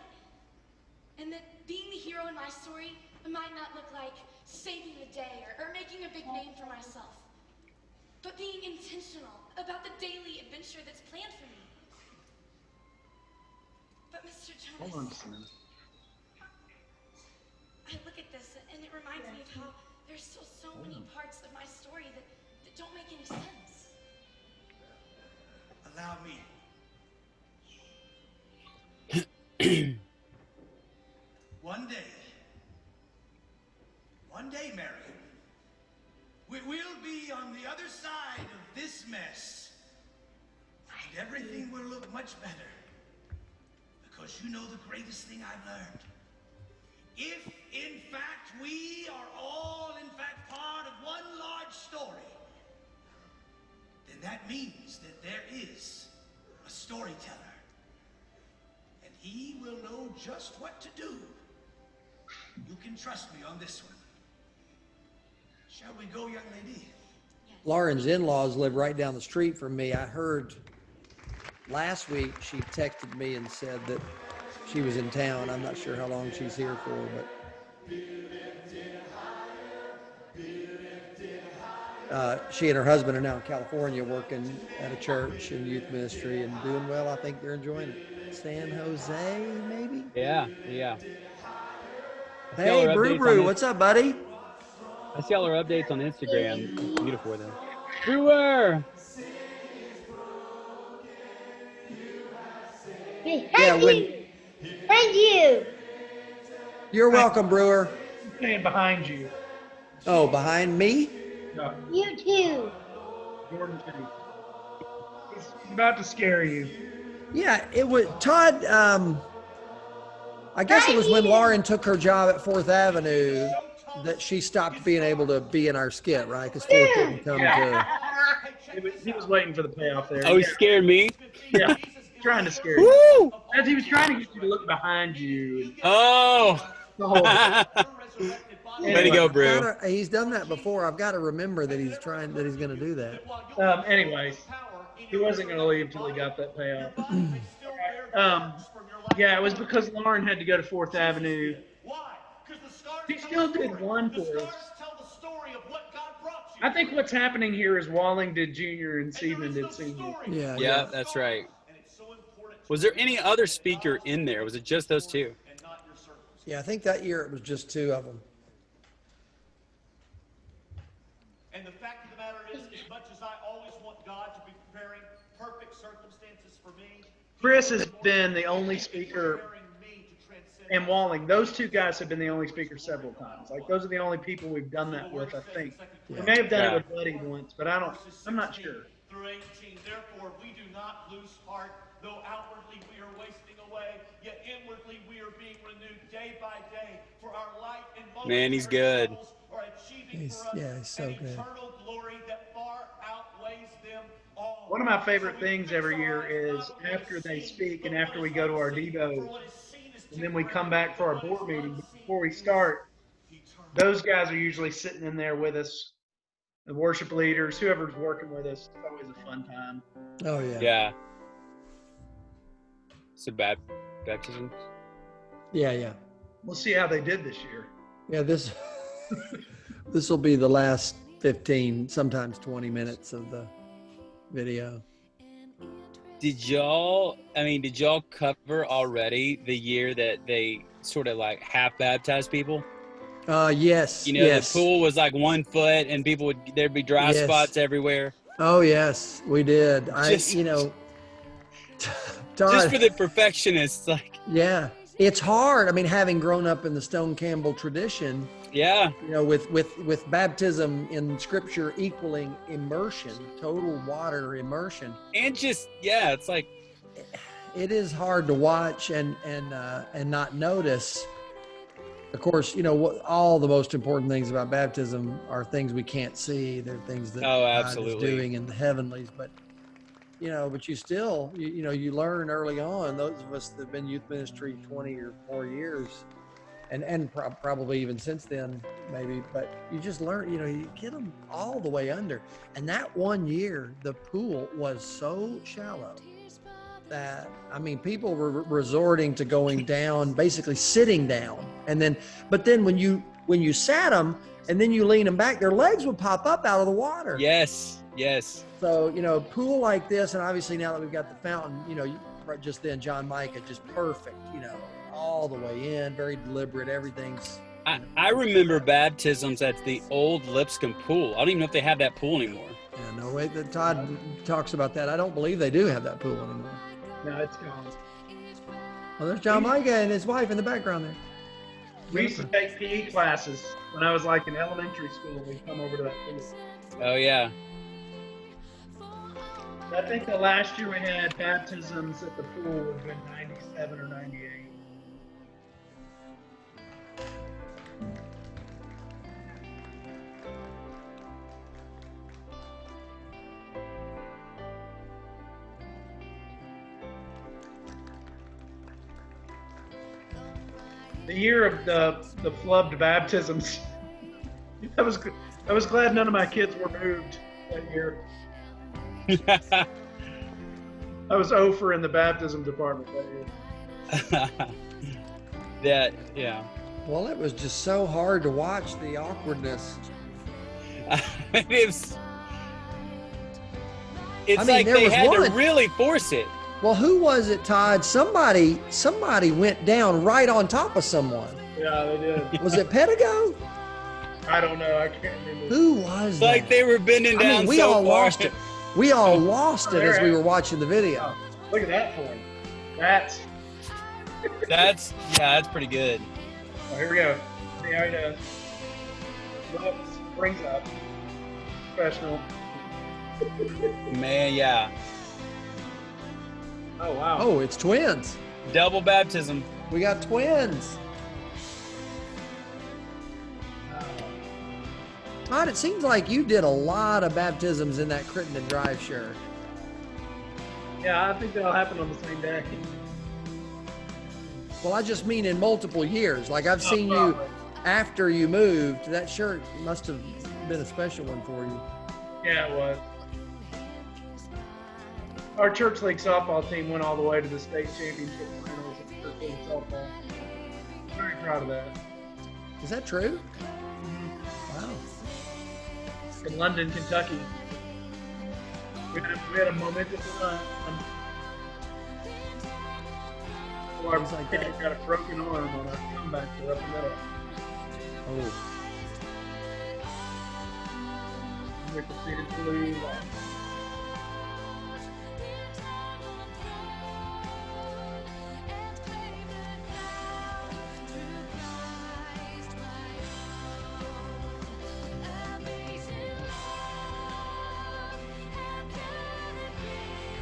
And that being the hero in my story might not look like saving the day or making a big name for myself. But being intentional about the daily adventure that's planned for me. But Mr. Jonas, Hold on just a minute. I look at this and it reminds me of how there's still so many parts of my story that don't make any sense. Allow me. One day, Marion, we will be on the other side of this mess. And everything will look much better. Because you know the greatest thing I've learned. If, in fact, we are all, in fact, part of one large story, then that means that there is a storyteller. And he will know just what to do. You can trust me on this one. Shall we go, young lady? Lauren's in-laws live right down the street from me. I heard last week she texted me and said that she was in town. I'm not sure how long she's here for, but she and her husband are now in California working at a church and youth ministry and doing well. I think they're enjoying it. San Jose, maybe? Yeah, yeah. Hey, Brew Brew, what's up, buddy? I see all our updates on Instagram. It's beautiful with them. Brewer! Yeah, Thank you. You're welcome, Brewer. Staying behind you. Oh, behind me? No, You too. Jordan too. He's about to scare you. Yeah, it was Todd. I guess it was when Lauren took her job at 4th Avenue that she stopped being able to be in our skit, right? Because 4th didn't come to. He was waiting for the payoff there. Oh, he scared me? Yeah, trying to scare you. Woo! As he was trying to get you to look behind you. Oh! Way to go, Brew. He's done that before. I've got to remember that he's going to do that. Anyways, he wasn't going to leave till he got that payoff. Yeah, it was because Lauren had to go to 4th Avenue. He still did one for us. I think what's happening here is Walling did junior and Seaman did senior. Yeah, that's right. Was there any other speaker in there? Was it just those two? Yeah, I think that year it was just 2 of them. And the fact of the matter is, as much as I always want God to be preparing perfect circumstances for me, Chris has been the only speaker and Walling. Those two guys have been the only speakers several times. Like those are the only people we've done that with, I think. We may have done it with Buddy once, but I'm not sure. Through 18, therefore we do not lose heart, though outwardly we are wasting away, yet inwardly we are being renewed day by day. For our light and Man, he's good. are achieving He's for us so an good. eternal glory that far outweighs them all. One of my favorite things every year is after they speak and after we go to our Devos, and then we come back for our board meeting. Before we start, those guys are usually sitting in there with us, the worship leaders, whoever's working with us. It's always a fun time. Oh yeah. Yeah. So baptism. Yeah. We'll see how they did this year. Yeah, this will be the last 15, sometimes 20 minutes of the video. Did y'all cover already the year that they sort of like half baptized people? Yes. You know, the pool was like 1 foot and there'd be dry spots everywhere. Oh yes, we did. Todd, just for the perfectionists, like. Yeah, it's hard. I mean, having grown up in the Stone Campbell tradition. Yeah. You know, with baptism in Scripture equaling immersion, total water immersion. And just it's like. It is hard to watch and not notice. Of course, all the most important things about baptism are things we can't see. They're things that God is doing in the heavenlies. But you still, you learn early on. Those of us that have been youth ministry 20 or more years, and probably even since then, maybe. But you just learn. You get them all the way under. And that 1 year, the pool was so shallow that people were resorting to going down, basically sitting down, but then when you sat them and then you lean them back, their legs would pop up out of the water. Yes. So pool like this, and obviously now that we've got the fountain, just then John Micah, just perfect, all the way in, very deliberate. Everything's. I remember baptisms at the old Lipscomb pool. I don't even know if they have that pool anymore. Yeah, no way. Todd talks about that. I don't believe they do have that pool anymore. No, it's gone. Oh, there's John Micah and his wife in the background there. We used to take PE classes when I was like in elementary school. We'd come over to that pool. Oh, yeah. I think the last year we had baptisms at the pool would have been 97 or 98. The year of the flubbed baptisms, I was glad none of my kids were moved that year. I was over in the baptism department that year. Yeah. Well, it was just so hard to watch the awkwardness. It's like they had to really force it. Well, who was it, Todd? Somebody went down right on top of someone. Yeah, they did. Was it Pedigo? I don't know. I can't remember. Who was that? Like they were bending down. We all lost it. We all lost it as we were watching the video. Oh, look at that form. That's pretty good. Oh, here we go. See how he does. Looks, brings up. Professional. Man, yeah. Oh, wow. Oh, it's twins. Double baptism. We got twins. Todd, it seems like you did a lot of baptisms in that Crittenden Drive shirt. Yeah, I think that'll happen on the same day. Well, I just mean in multiple years. Like I've seen you after you moved. That shirt must have been a special one for you. Yeah, it was. Our church league softball team went all the way to the state championship finals in church league softball. Very proud of that. Is that true? Mm-hmm. Wow. In London, Kentucky. We had a momentous run. Our kid got a broken arm on our comeback for up the middle. Oh. We proceeded to lose.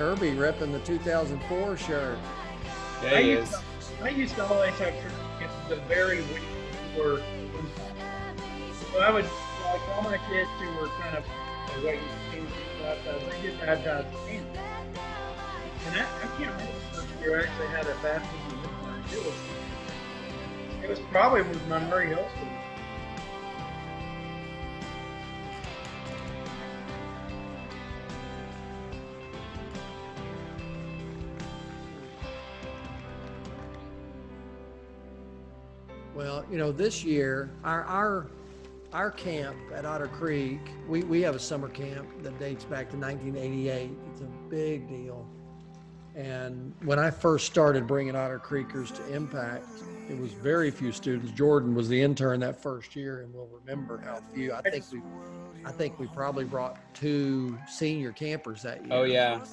Kirby repping the 2004 shirt. Yeah, he is. I used to always have church camp the very week before Impact. So I would, like all my kids who were kind of waiting to get baptized, they get baptized at camp. And I can't remember the first year I actually had a baptism with mine. It was probably with my Murray Hill School. Well, you know, this year, our camp at Otter Creek, we have a summer camp that dates back to 1988. It's a big deal. And when I first started bringing Otter Creekers to Impact, it was very few students. Jordan was the intern that first year, and we'll remember how few. I think we probably brought 2 senior campers that year. Oh yeah.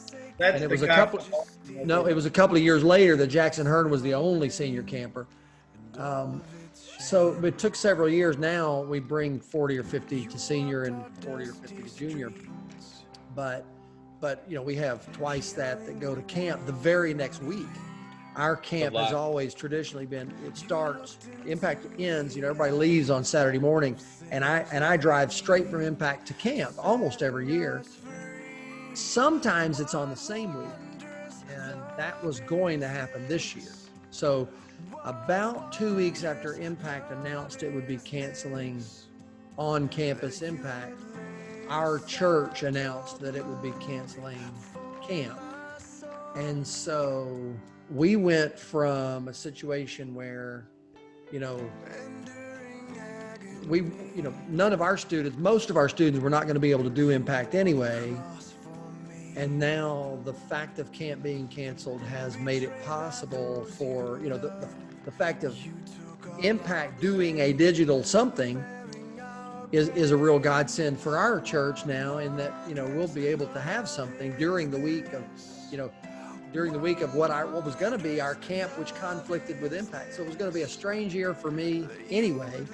And it was a couple. No, it was a couple of years later that Jackson Hearn was the only senior camper. So it took several years. Now we bring 40 or 50 to senior and 40 or 50 to junior. But you know, we have twice that go to camp the very next week. Our camp has always traditionally been, it starts, Impact ends, you know, everybody leaves on Saturday morning, and I drive straight from Impact to camp almost every year. Sometimes it's on the same week, and that was going to happen this year. So about 2 weeks after Impact announced it would be canceling on-campus Impact, our church announced that it would be canceling camp. And so we went from a situation where, you know, none of our students, most of our students were not going to be able to do Impact anyway. And now the fact of camp being canceled has made it possible for, you know, the fact of Impact doing a digital something is a real godsend for our church now, in that, you know, we'll be able to have something during the week of, you know, what was going to be our camp, which conflicted with Impact. So it was going to be a strange year for me anyway.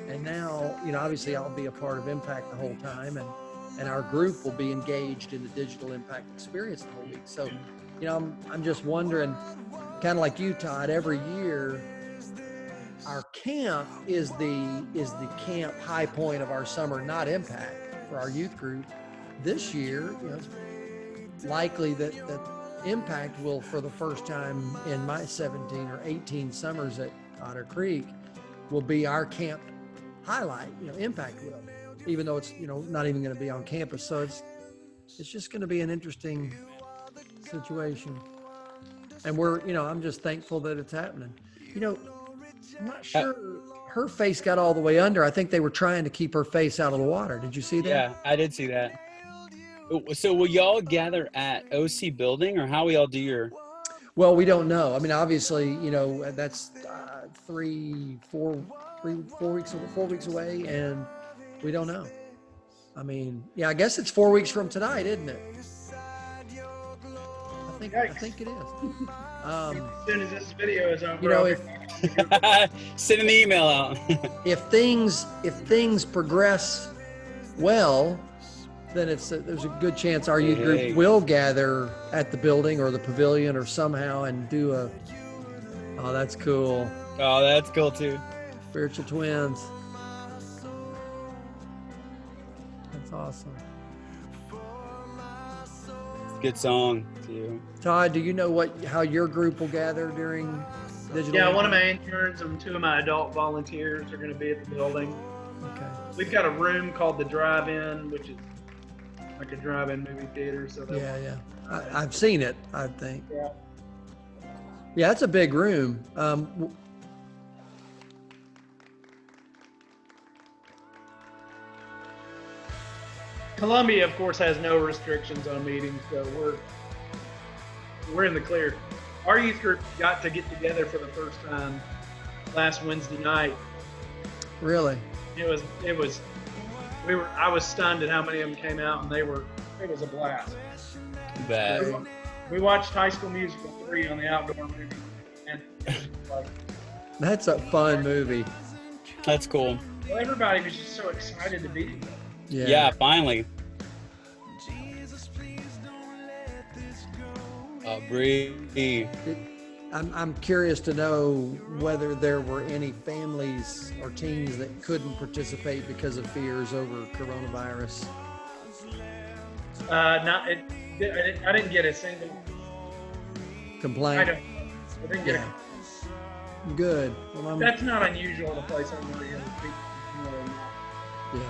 And now, you know, obviously I'll be a part of Impact the whole time, and our group will be engaged in the digital Impact experience the whole week. So, you know, I'm just wondering, kind of like you, Todd, every year our camp is the camp high point of our summer, not Impact, for our youth group. This year, you know, it's likely that Impact will, for the first time in my 17 or 18 summers at Otter Creek, will be our camp highlight. You know, Impact will, even though it's, you know, not even going to be on campus. So it's just going to be an interesting situation. And we're, you know, I'm just thankful that it's happening. You know, I'm not sure her face got all the way under. I think they were trying to keep her face out of the water. Did you see that? Yeah, I did see that. So will y'all gather at OC building, or how will y'all do your? Well, we don't know. I mean, obviously, you know, that's 4 weeks away, and we don't know. I mean, yeah, I guess it's 4 weeks from tonight, isn't it? I think it is. As soon as this video is over, you know, send an email out. if things progress well, then there's a good chance our youth group will gather at the building or the pavilion or somehow and do a. Oh, that's cool. Oh, that's cool too. Spiritual twins. That's awesome. Good song too. Todd, do you know how your group will gather during digital? Yeah, one of my interns and 2 of my adult volunteers are going to be at the building. Okay. We've got a room called the Drive-In, which is like a drive-in movie theater. So yeah. I've seen it, I think. Yeah. Yeah, it's a big room. Columbia, of course, has no restrictions on meetings, so we're in the clear. Our youth group got to get together for the first time last Wednesday night. Really? I was stunned at how many of them came out, and it was a blast. Bad. We watched High School Musical 3 on the outdoor movie, and that's a fun movie. That's cool. Well, everybody was just so excited to be together. Yeah, finally. Bree. I'm curious to know whether there were any families or teens that couldn't participate because of fears over coronavirus. I didn't get a single Complaint. I didn't get Good. Well, That's not unusual in a place I'm really in. Yeah.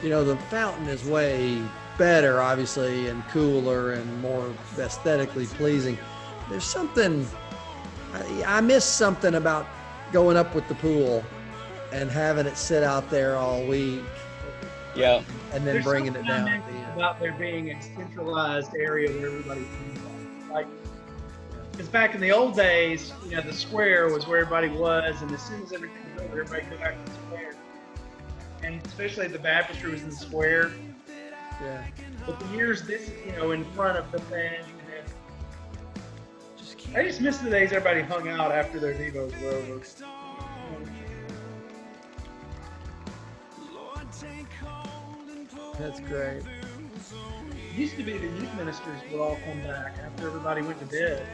You know, the fountain is way better, obviously, and cooler and more aesthetically pleasing. There's something, I miss something about going up with the pool and having it sit out there all week. Yeah. And then There's bringing it something down I at the miss end. about there being a centralized area where everybody can like. Because back in the old days, you know, the square was where everybody was, and as soon as everything was over, everybody go back to the square. And especially the baptistry was in the square. Yeah. But the years this, you know, in front of the thing, and I just miss the days everybody hung out after their devos were over. That's great. It used to be the youth ministers would all come back after everybody went to bed.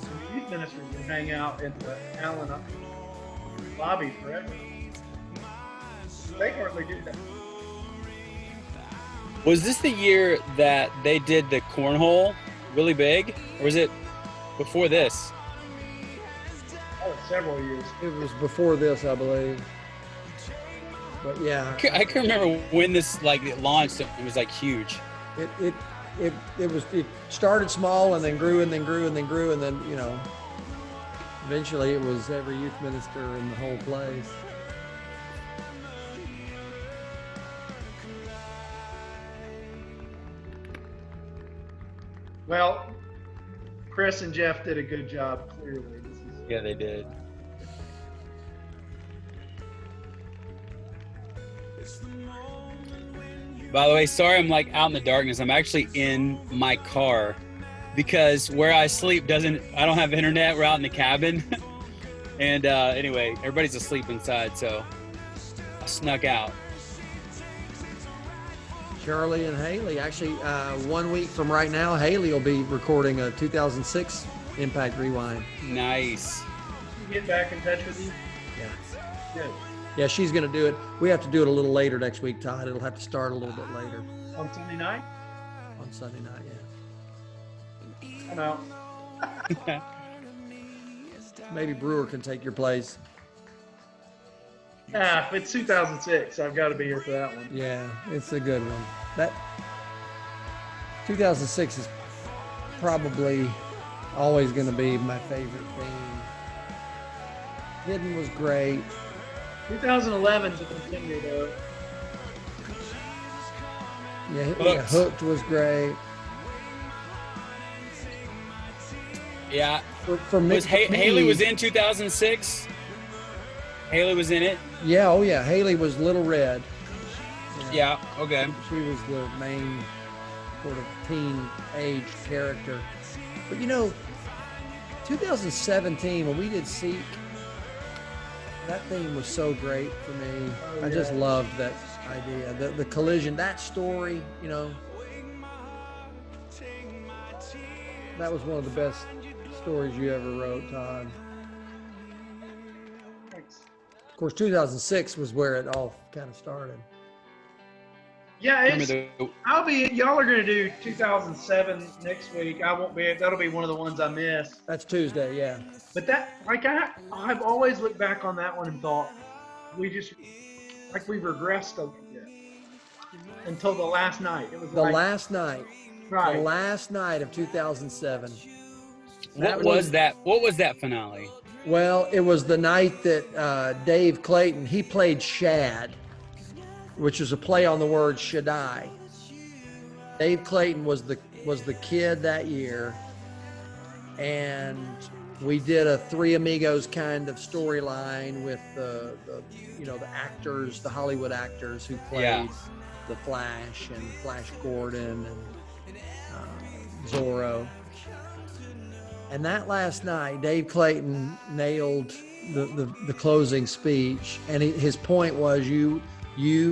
And the youth ministers would hang out in the Allen lobby forever. They hardly do that. Was this the year that they did the cornhole really big, or was it before this? Oh, several years. It was before this, I believe. But yeah, I can remember when this like it launched. It was like huge. It started small and then grew and then grew and then grew and then, you know, eventually it was every youth minister in the whole place. Well, Chris and Jeff did a good job, clearly. Yeah, they did. By the way, sorry I'm like out in the darkness. I'm actually in my car because where I sleep I don't have internet. We're out in the cabin. And anyway, everybody's asleep inside, so I snuck out. Charlie and Haley, actually 1 week from right now, Haley will be recording a 2006 Impact Rewind. Nice. Get back in touch with you? Yeah. Good. Yeah, she's going to do it. We have to do it a little later next week, Todd. It'll have to start a little bit later. On Sunday night? On Sunday night, yeah. I'm out. Maybe Brewer can take your place. It's 2006. I've got to be here for that one. Yeah, it's a good one. That 2006 is probably always going to be my favorite theme. Hidden was great. 2011 to continue though. Yeah, Hooked was great. Yeah. For me, Haley was in 2006. Haley was in it. Yeah, oh yeah. Haley was Little Red. Yeah, okay. She was the main sort of teen-age character. But you know, 2017 when we did Seek, that theme was so great for me. Oh, I just yeah. loved that idea. The collision, that story, you know. That was one of the best stories you ever wrote, Todd. Thanks. Of course, 2006 was where it all kind of started. Yeah, y'all are going to do 2007 next week. I won't be, that'll be one of the ones I missed. That's Tuesday, yeah. But that, like I've always looked back on that one and thought, we regressed a little bit until the last night. It was The last night. Right. The last night of 2007. What was that finale? Well, it was the night that Dave Clayton, he played Shad, which is a play on the word Shaddai. Dave Clayton was the kid that year, and we did a Three Amigos kind of storyline with the actors, the Hollywood actors who played the Flash and Flash Gordon and Zorro. And that last night, Dave Clayton nailed the closing speech, and his point was you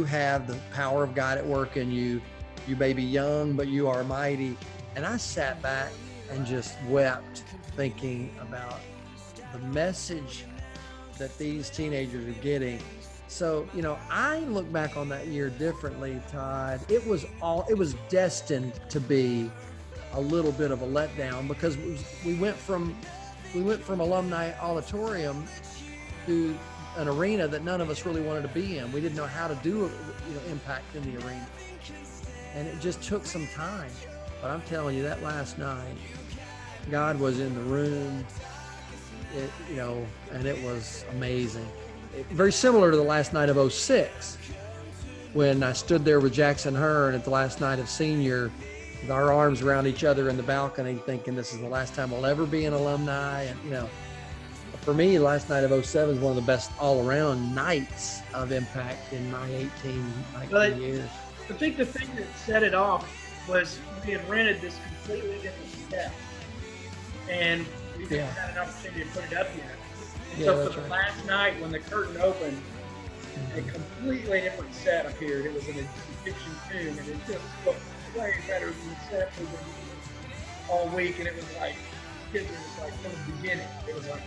have the power of God at work in you. You may be young, but you are mighty. And I sat back and just wept, thinking about the message that these teenagers are getting. So, I look back on that year differently, Todd. It was destined to be a little bit of a letdown, because we went from Alumni Auditorium to an arena that none of us really wanted to be in. We didn't know how to do impact in the arena, and it just took some time. But I'm telling you, that last night, God was in the room. And it was amazing. Very similar to the last night of 06, when I stood there with Jackson Hearn at the last night of senior, with our arms around each other in the balcony, thinking this is the last time we'll ever be an alumni. And, for me, last night of 07 is one of the best all-around nights of impact in my 19 years. I think the thing that set it off was we had rented this completely different step, and we didn't have an opportunity to put it up yet. And so for the last night, when the curtain opened, a completely different set appeared. It was an Egyptian tomb, and it just looked way better than the set we've been using all week. And it was like, kids were just like, from the beginning, it was like,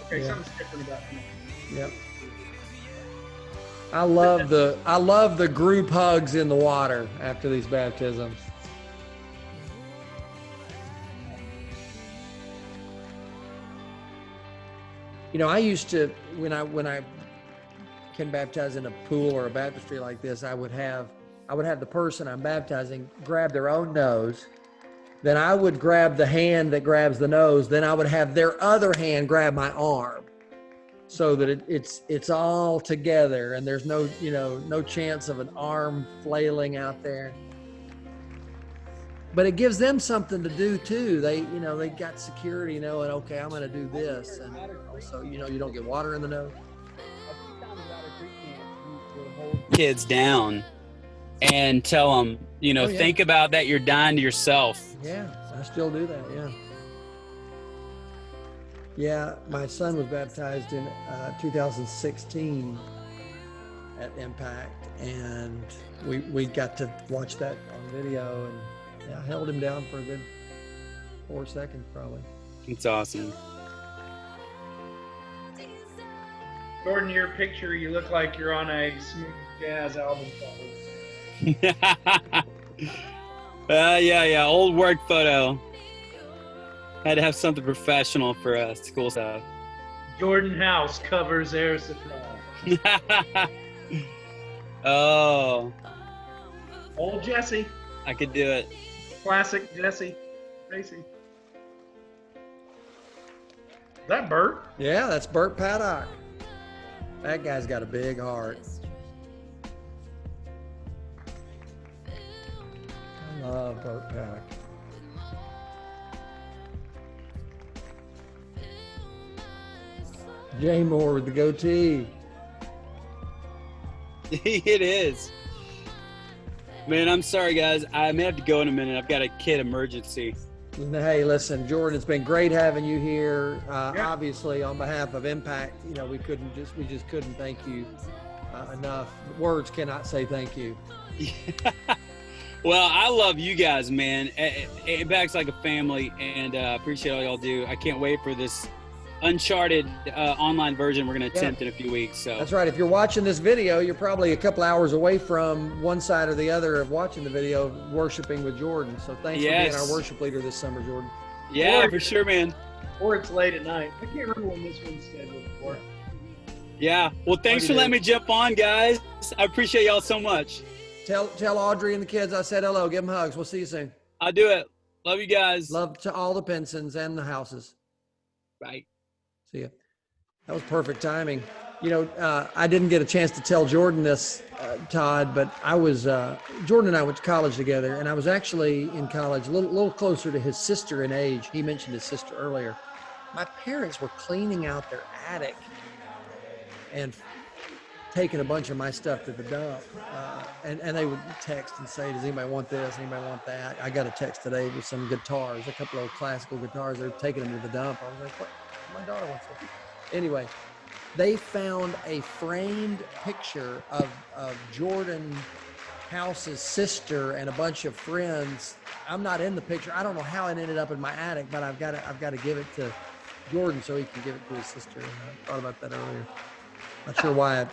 okay, something's different about me. Yep. I love the group hugs in the water after these baptisms. I used to, when I can baptize in a pool or a baptistry like this, I would have the person I'm baptizing grab their own nose. Then I would grab the hand that grabs the nose. Then I would have their other hand grab my arm, so that it's all together, and there's no chance of an arm flailing out there. But it gives them something to do too. They got security, knowing, okay, I'm going to do this, and also you don't get water in the nose. Kids down and tell them, think about that. You're dying to yourself. Yeah, I still do that. Yeah. Yeah, my son was baptized in 2016 at Impact, and we got to watch that on video, and I held him down for a good 4 seconds probably. It's awesome. Jordan, your picture, you look like you're on a smooth jazz album cover. Yeah, old work photo. Had to have something professional for school stuff. Jordan House covers Air Supply. Oh. Old Jesse. I could do it. Classic Jesse. Tracy. Is that Bert? Yeah, that's Bert Paddock. That guy's got a big heart. I love Bert Paddock. Jay Moore with the goatee. It is. Man, I'm sorry, guys. I may have to go in a minute. I've got a kid emergency. Hey, listen, Jordan, it's been great having you here. Obviously, on behalf of Impact, we just couldn't thank you enough. Words cannot say thank you. Well, I love you guys, man. Impact's like a family, and appreciate all y'all do. I can't wait for this Uncharted online version we're going to attempt in a few weeks. So that's right. If you're watching this video, you're probably a couple hours away from one side or the other of watching the video, worshiping with Jordan. So thanks for being our worship leader this summer, Jordan. Yeah, for sure, man. Or it's late at night. I can't remember when this one's scheduled for. Yeah. Well, thanks for letting me jump on, guys. I appreciate y'all so much. Tell Audrey and the kids I said hello. Give them hugs. We'll see you soon. I'll do it. Love you guys. Love to all the Pensons and the houses. Bye. See ya. That was perfect timing. I didn't get a chance to tell Jordan this, Todd, but Jordan and I went to college together, and I was actually in college a little closer to his sister in age. He mentioned his sister earlier. My parents were cleaning out their attic and taking a bunch of my stuff to the dump. And they would text and say, does anybody want this? Anybody want that? I got a text today with some guitars, a couple of classical guitars. They're taking them to the dump. I was like, what? My daughter wants it. Anyway, they found a framed picture of Jordan House's sister and a bunch of friends. I'm not in the picture. I don't know how it ended up in my attic, but I've got to give it to Jordan so he can give it to his sister. And I thought about that earlier. Not sure why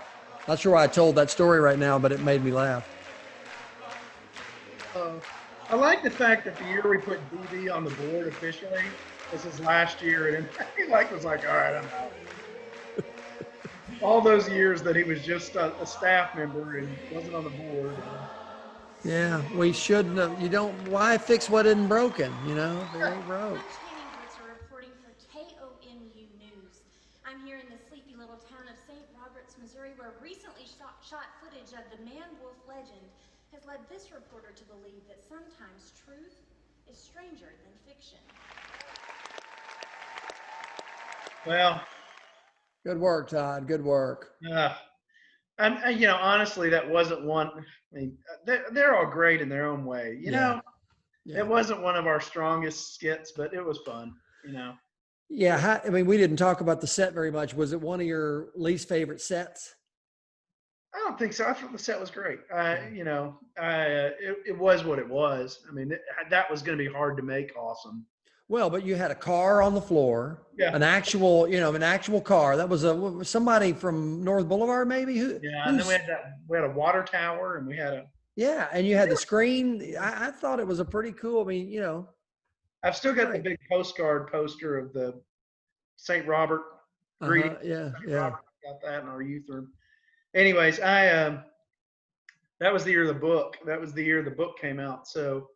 I told that story right now, but it made me laugh. I like the fact that the year we put DB on the board officially, this is last year, and he was like, all right, I'm out. All those years that he was just a staff member and wasn't on the board. Yeah, we shouldn't have. Why fix what isn't broken? It ain't broke. Reporting for KOMU News. I'm here in the sleepy little town of St. Roberts, Missouri, where recently shot footage of the man-wolf legend has led this reporter to believe that sometimes truth is stranger than fiction. Well, good work, Todd. Good work. And honestly, that wasn't one. I mean, they're all great in their own way. It wasn't one of our strongest skits, but it was fun. Yeah, we didn't talk about the set very much. Was it one of your least favorite sets? I don't think so. I thought the set was great. It was what it was. I mean, that was going to be hard to make awesome. Well, but you had a car on the floor, an actual car. That was somebody from North Boulevard, maybe. And then we had a water tower, and we had and you had the screen. I thought it was a pretty cool. I've still got the big postcard poster of the St. Robert greeting. Robert, got that in our youth room. Anyways, that was the year of the book. That was the year the book came out. So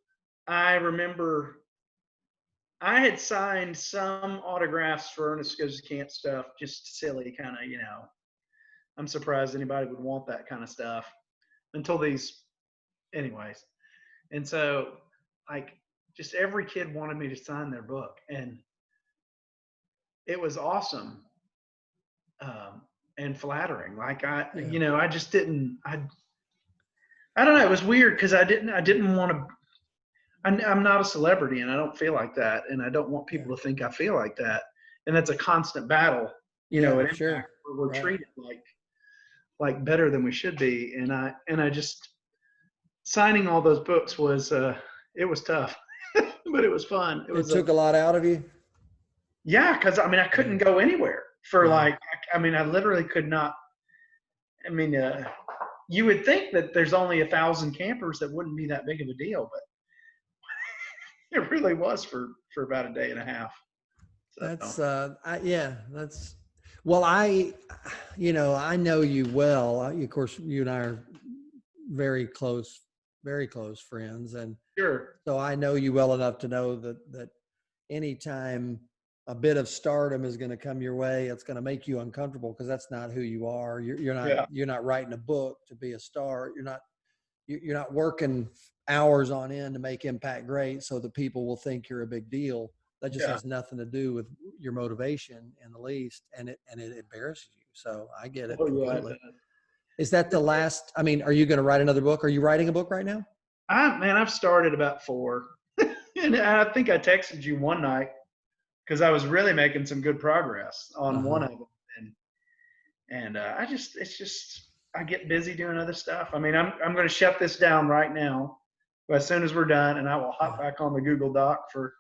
I remember I had signed some autographs for Ernest Goes to Camp stuff, just silly kind of, I'm surprised anybody would want that kind of stuff until anyways. And so just every kid wanted me to sign their book, and it was awesome. And flattering. I just didn't, I don't know. It was weird because I didn't want to, I'm not a celebrity and I don't feel like that. And I don't want people to think I feel like that. And that's a constant battle, at Impact, where we're treated like better than we should be. And I just, signing all those books was, it was tough, but it was fun. It took a lot out of you? Yeah. Cause I couldn't go anywhere for I literally could not. You would think that there's only 1,000 campers that wouldn't be that big of a deal, but it really was for about a day and a half. So. Well, I know you well. Of course, you and I are very close friends. And sure. So I know you well enough to know that anytime a bit of stardom is going to come your way, it's going to make you uncomfortable because that's not who you are. You're not writing a book to be a star. You're not working hours on end to make Impact great so that people will think you're a big deal. That just has nothing to do with your motivation in the least, and it embarrasses you. So I get it completely. Is that the last? Are you going to write another book? Are you writing a book right now? I've started about 4, and I think I texted you one night, because I was really making some good progress on one of them, and I get busy doing other stuff. I'm going to shut this down right now, as soon as we're done, and I will hop back on the Google Doc for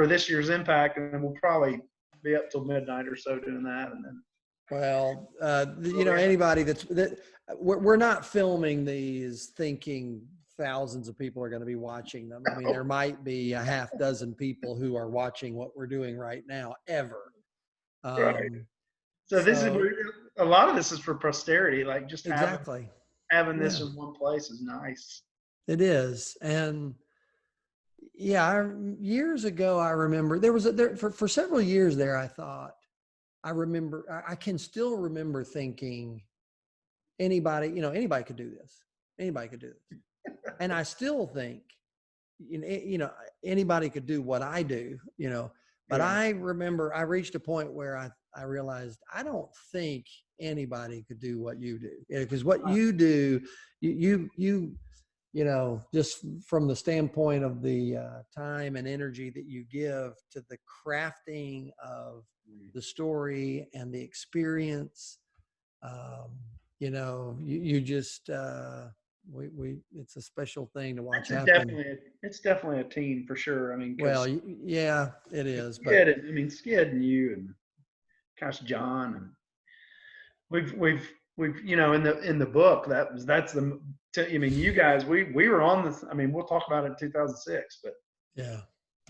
this year's Impact, and then we'll probably be up till midnight or so doing that, and then. Well, anybody we're not filming these thinking thousands of people are going to be watching them. There might be a half dozen people who are watching what we're doing right now ever. Right. So this is a lot of this is for posterity. Having this in one place is nice. It is. And years ago, I remember for several years there, I can still remember thinking anybody could do this. Anybody could do this. And I still think, anybody could do what I do, but I remember I reached a point where I realized I don't think anybody could do what you do, because what you do, you just from the standpoint of the time and energy that you give to the crafting of the story and the experience. You know, you just it's a special thing to watch happen. It's definitely a team for sure. I mean, Well, yeah, it is. Skid, I mean, Skid and you and gosh, John, and we've you know, in the book that's the. I mean, you guys, we were on this. I mean, we'll talk about it in 2006, but yeah,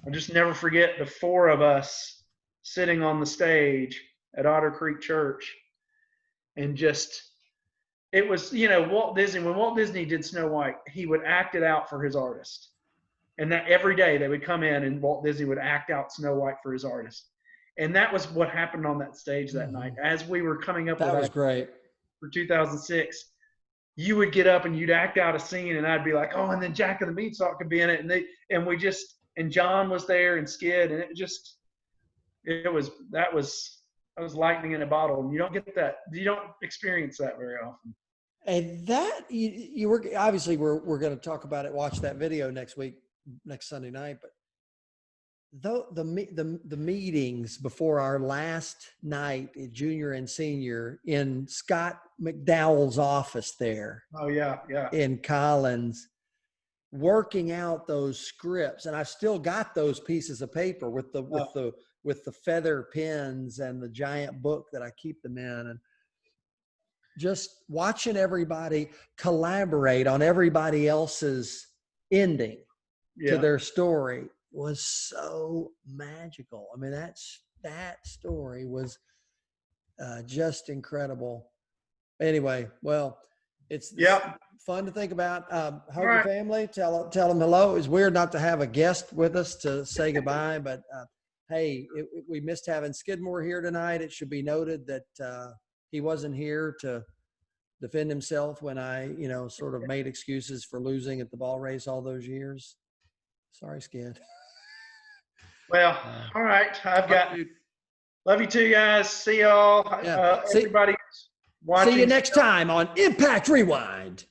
I'll just never forget the four of us sitting on the stage at Otter Creek Church, and just. It was, you know, Walt Disney, when Walt Disney did Snow White, he would act it out for his artist. And that every day they would come in and Walt Disney would act out Snow White for his artist. And that was what happened on that stage that night. As we were coming up that with was great for 2006, you would get up and you'd act out a scene and I'd be like, oh, and then Jack of the Beanstalk could be in it. And John was there and Skid, and that was lightning in a bottle, and you don't experience that very often. And that you were obviously we're going to talk about it. Watch that video next Sunday night. But though the meetings before our last night at junior and senior in Scott McDowell's office there. Oh yeah, in Collins, working out those scripts, and I've still got those pieces of paper with the feather pens and the giant book that I keep them in, and just watching everybody collaborate on everybody else's ending to their story was so magical. I mean, that story was just incredible. Anyway, well, it's fun to think about. Hug your family. Tell them hello. It's weird not to have a guest with us to say goodbye, but hey, we missed having Skidmore here tonight. It should be noted that he wasn't here to defend himself when I, sort of made excuses for losing at the ball race all those years. Sorry, Skid. Well, all right. Love you too, guys. See y'all. Everybody. See you next time on Impact Rewind.